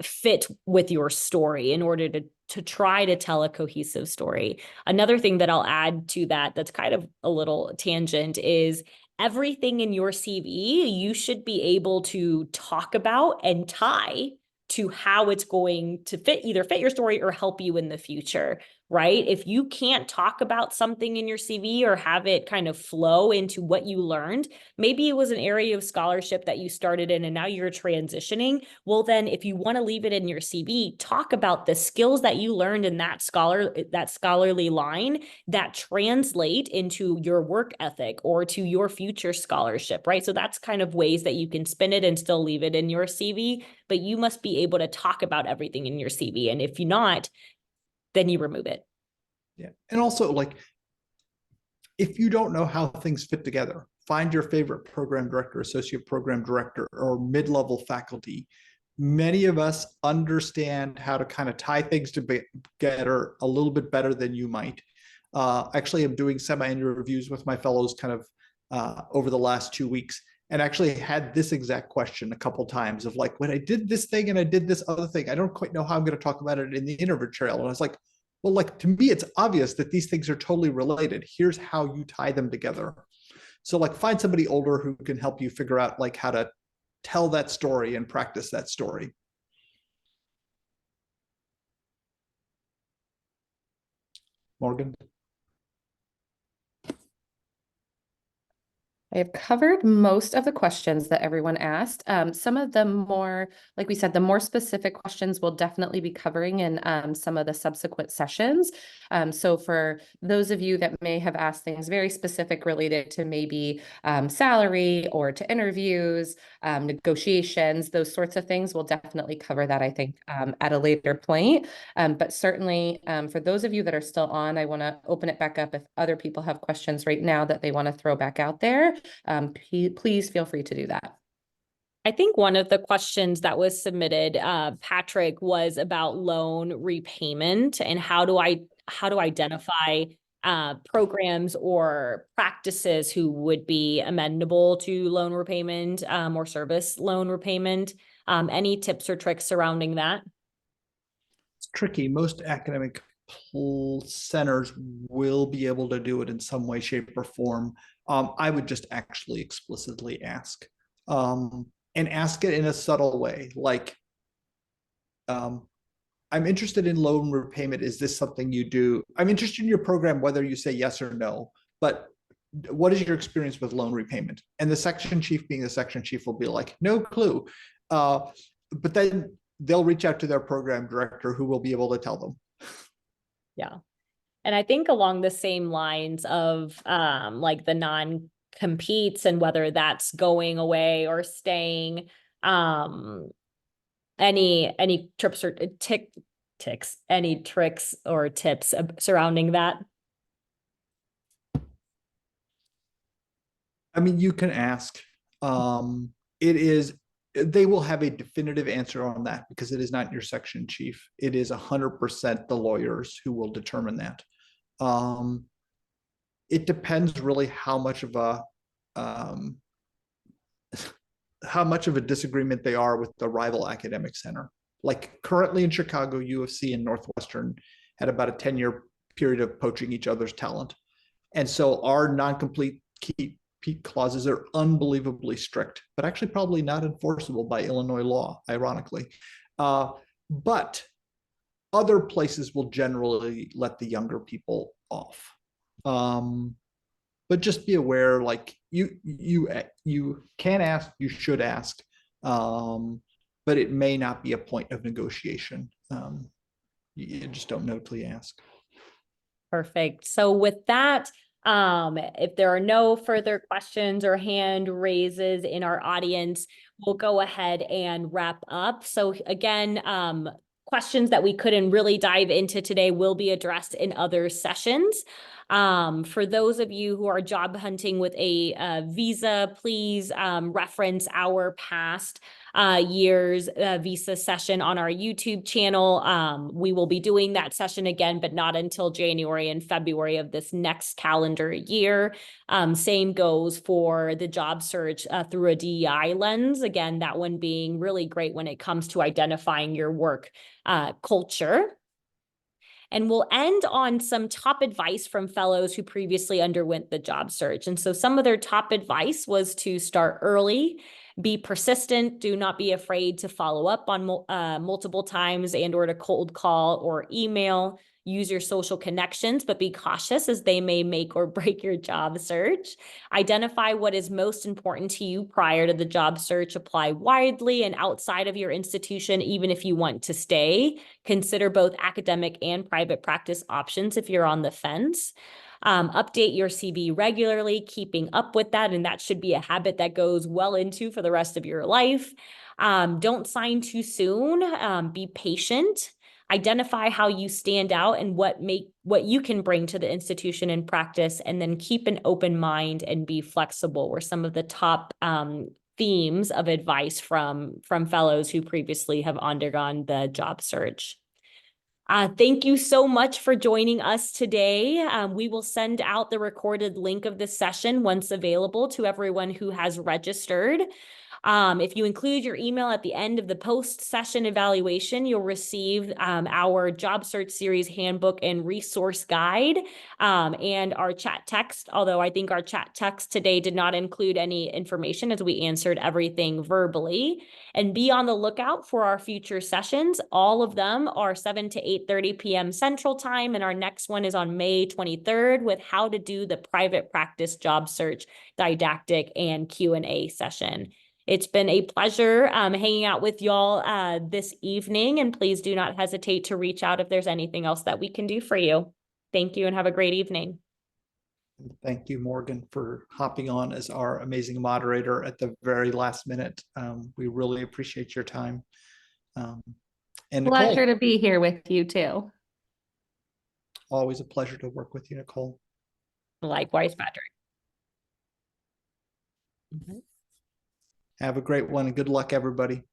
S1: fit with your story in order to try to tell a cohesive story. Another thing that I'll add to that that's kind of a little tangent is everything in your CV you should be able to talk about and tie to how it's going to either fit your story or help you in the future, right? If you can't talk about something in your CV or have it kind of flow into what you learned, maybe it was an area of scholarship that you started in and now you're transitioning. Well, then if you want to leave it in your CV, talk about the skills that you learned in that scholarly line that translate into your work ethic or to your future scholarship, right? So that's kind of ways that you can spin it and still leave it in your CV, but you must be able to talk about everything in your CV. And if you're not, then you remove it.
S2: Yeah. And also, like, if you don't know how things fit together, find your favorite program director, associate program director, or mid-level faculty. Many of us understand how to kind of tie things together a little bit better than you might. Actually, I'm doing semi-annual reviews with my fellows kind of over the last 2 weeks, and actually had this exact question a couple times of like, when I did this thing and I did this other thing, I don't quite know how I'm going to talk about it in the interview trail. And I was like, well, like, to me, it's obvious that these things are totally related. Here's how you tie them together. So like, find somebody older who can help you figure out like how to tell that story and practice that story. Morgan?
S4: I have covered most of the questions that everyone asked. Some of the more, like we said, the more specific questions we'll definitely be covering in some of the subsequent sessions. So for those of you that may have asked things very specific related to maybe salary or to interviews, negotiations, those sorts of things, we'll definitely cover that, I think, at a later point. But certainly for those of you that are still on, I want to open it back up if other people have questions right now that they want to throw back out there. Please feel free to do that.
S1: I think one of the questions that was submitted, Patrick, was about loan repayment and how to identify programs or practices who would be amenable to loan repayment or service loan repayment. Any tips or tricks surrounding that?
S2: It's tricky. Most academic centers will be able to do it in some way, shape, or form. I would just actually explicitly ask, and ask it in a subtle way, like, I'm interested in loan repayment. Is this something you do? I'm interested in your program, whether you say yes or no, but what is your experience with loan repayment? And the section chief, being the section chief, will be like, no clue. But then they'll reach out to their program director, who will be able to tell them.
S1: Yeah. And I think along the same lines of like the non-competes and whether that's going away or staying, any trips or any tricks or tips surrounding that?
S2: I mean, you can ask. They will have a definitive answer on that because it is not your section chief. It is 100% the lawyers who will determine that. It depends really how much of a disagreement they are with the rival academic center. Like currently in Chicago, U of C and Northwestern had about a 10-year period of poaching each other's talent. And so our non-compete clauses are unbelievably strict, but actually probably not enforceable by Illinois law, ironically. But other places will generally let the younger people off. But just be aware, like you can ask, you should ask, but it may not be a point of negotiation. You just don't know till you ask.
S1: Perfect. So with that, if there are no further questions or hand raises in our audience, we'll go ahead and wrap up. So again, questions that we couldn't really dive into today will be addressed in other sessions. For those of you who are job hunting with a visa, please reference our past year's visa session on our YouTube channel. We will be doing that session again, but not until January and February of this next calendar year. Same goes for the job search through a DEI lens. Again, that one being really great when it comes to identifying your work culture. And we'll end on some top advice from fellows who previously underwent the job search. And so some of their top advice was to start early, be persistent, do not be afraid to follow up on multiple times and or to cold call or email. Use your social connections, but be cautious as they may make or break your job search. Identify what is most important to you prior to the job search. Apply widely and outside of your institution, even if you want to stay. Consider both academic and private practice options if you're on the fence. Update your CV regularly, keeping up with that, and that should be a habit that goes well into for the rest of your life. Don't sign too soon. Be patient. Identify how you stand out and what you can bring to the institution in practice, and then keep an open mind and be flexible were some of the top themes of advice from fellows who previously have undergone the job search. Thank you so much for joining us today. We will send out the recorded link of this session once available to everyone who has registered. If you include your email at the end of the post-session evaluation, you'll receive our job search series handbook and resource guide and our chat text, although I think our chat text today did not include any information as we answered everything verbally. And be on the lookout for our future sessions. All of them are 7 to 8:30 p.m. Central Time, and our next one is on May 23rd with how to do the private practice job search didactic and Q&A session. It's been a pleasure hanging out with y'all this evening, and please do not hesitate to reach out if there's anything else that we can do for you. Thank you and have a great evening.
S2: Thank you, Morgan, for hopping on as our amazing moderator at the very last minute. We really appreciate your time. And Nicole,
S4: Pleasure to be here with you too.
S2: always a pleasure to work with you, Nicole.
S1: Likewise, Patrick.
S2: Have a great one and good luck, everybody.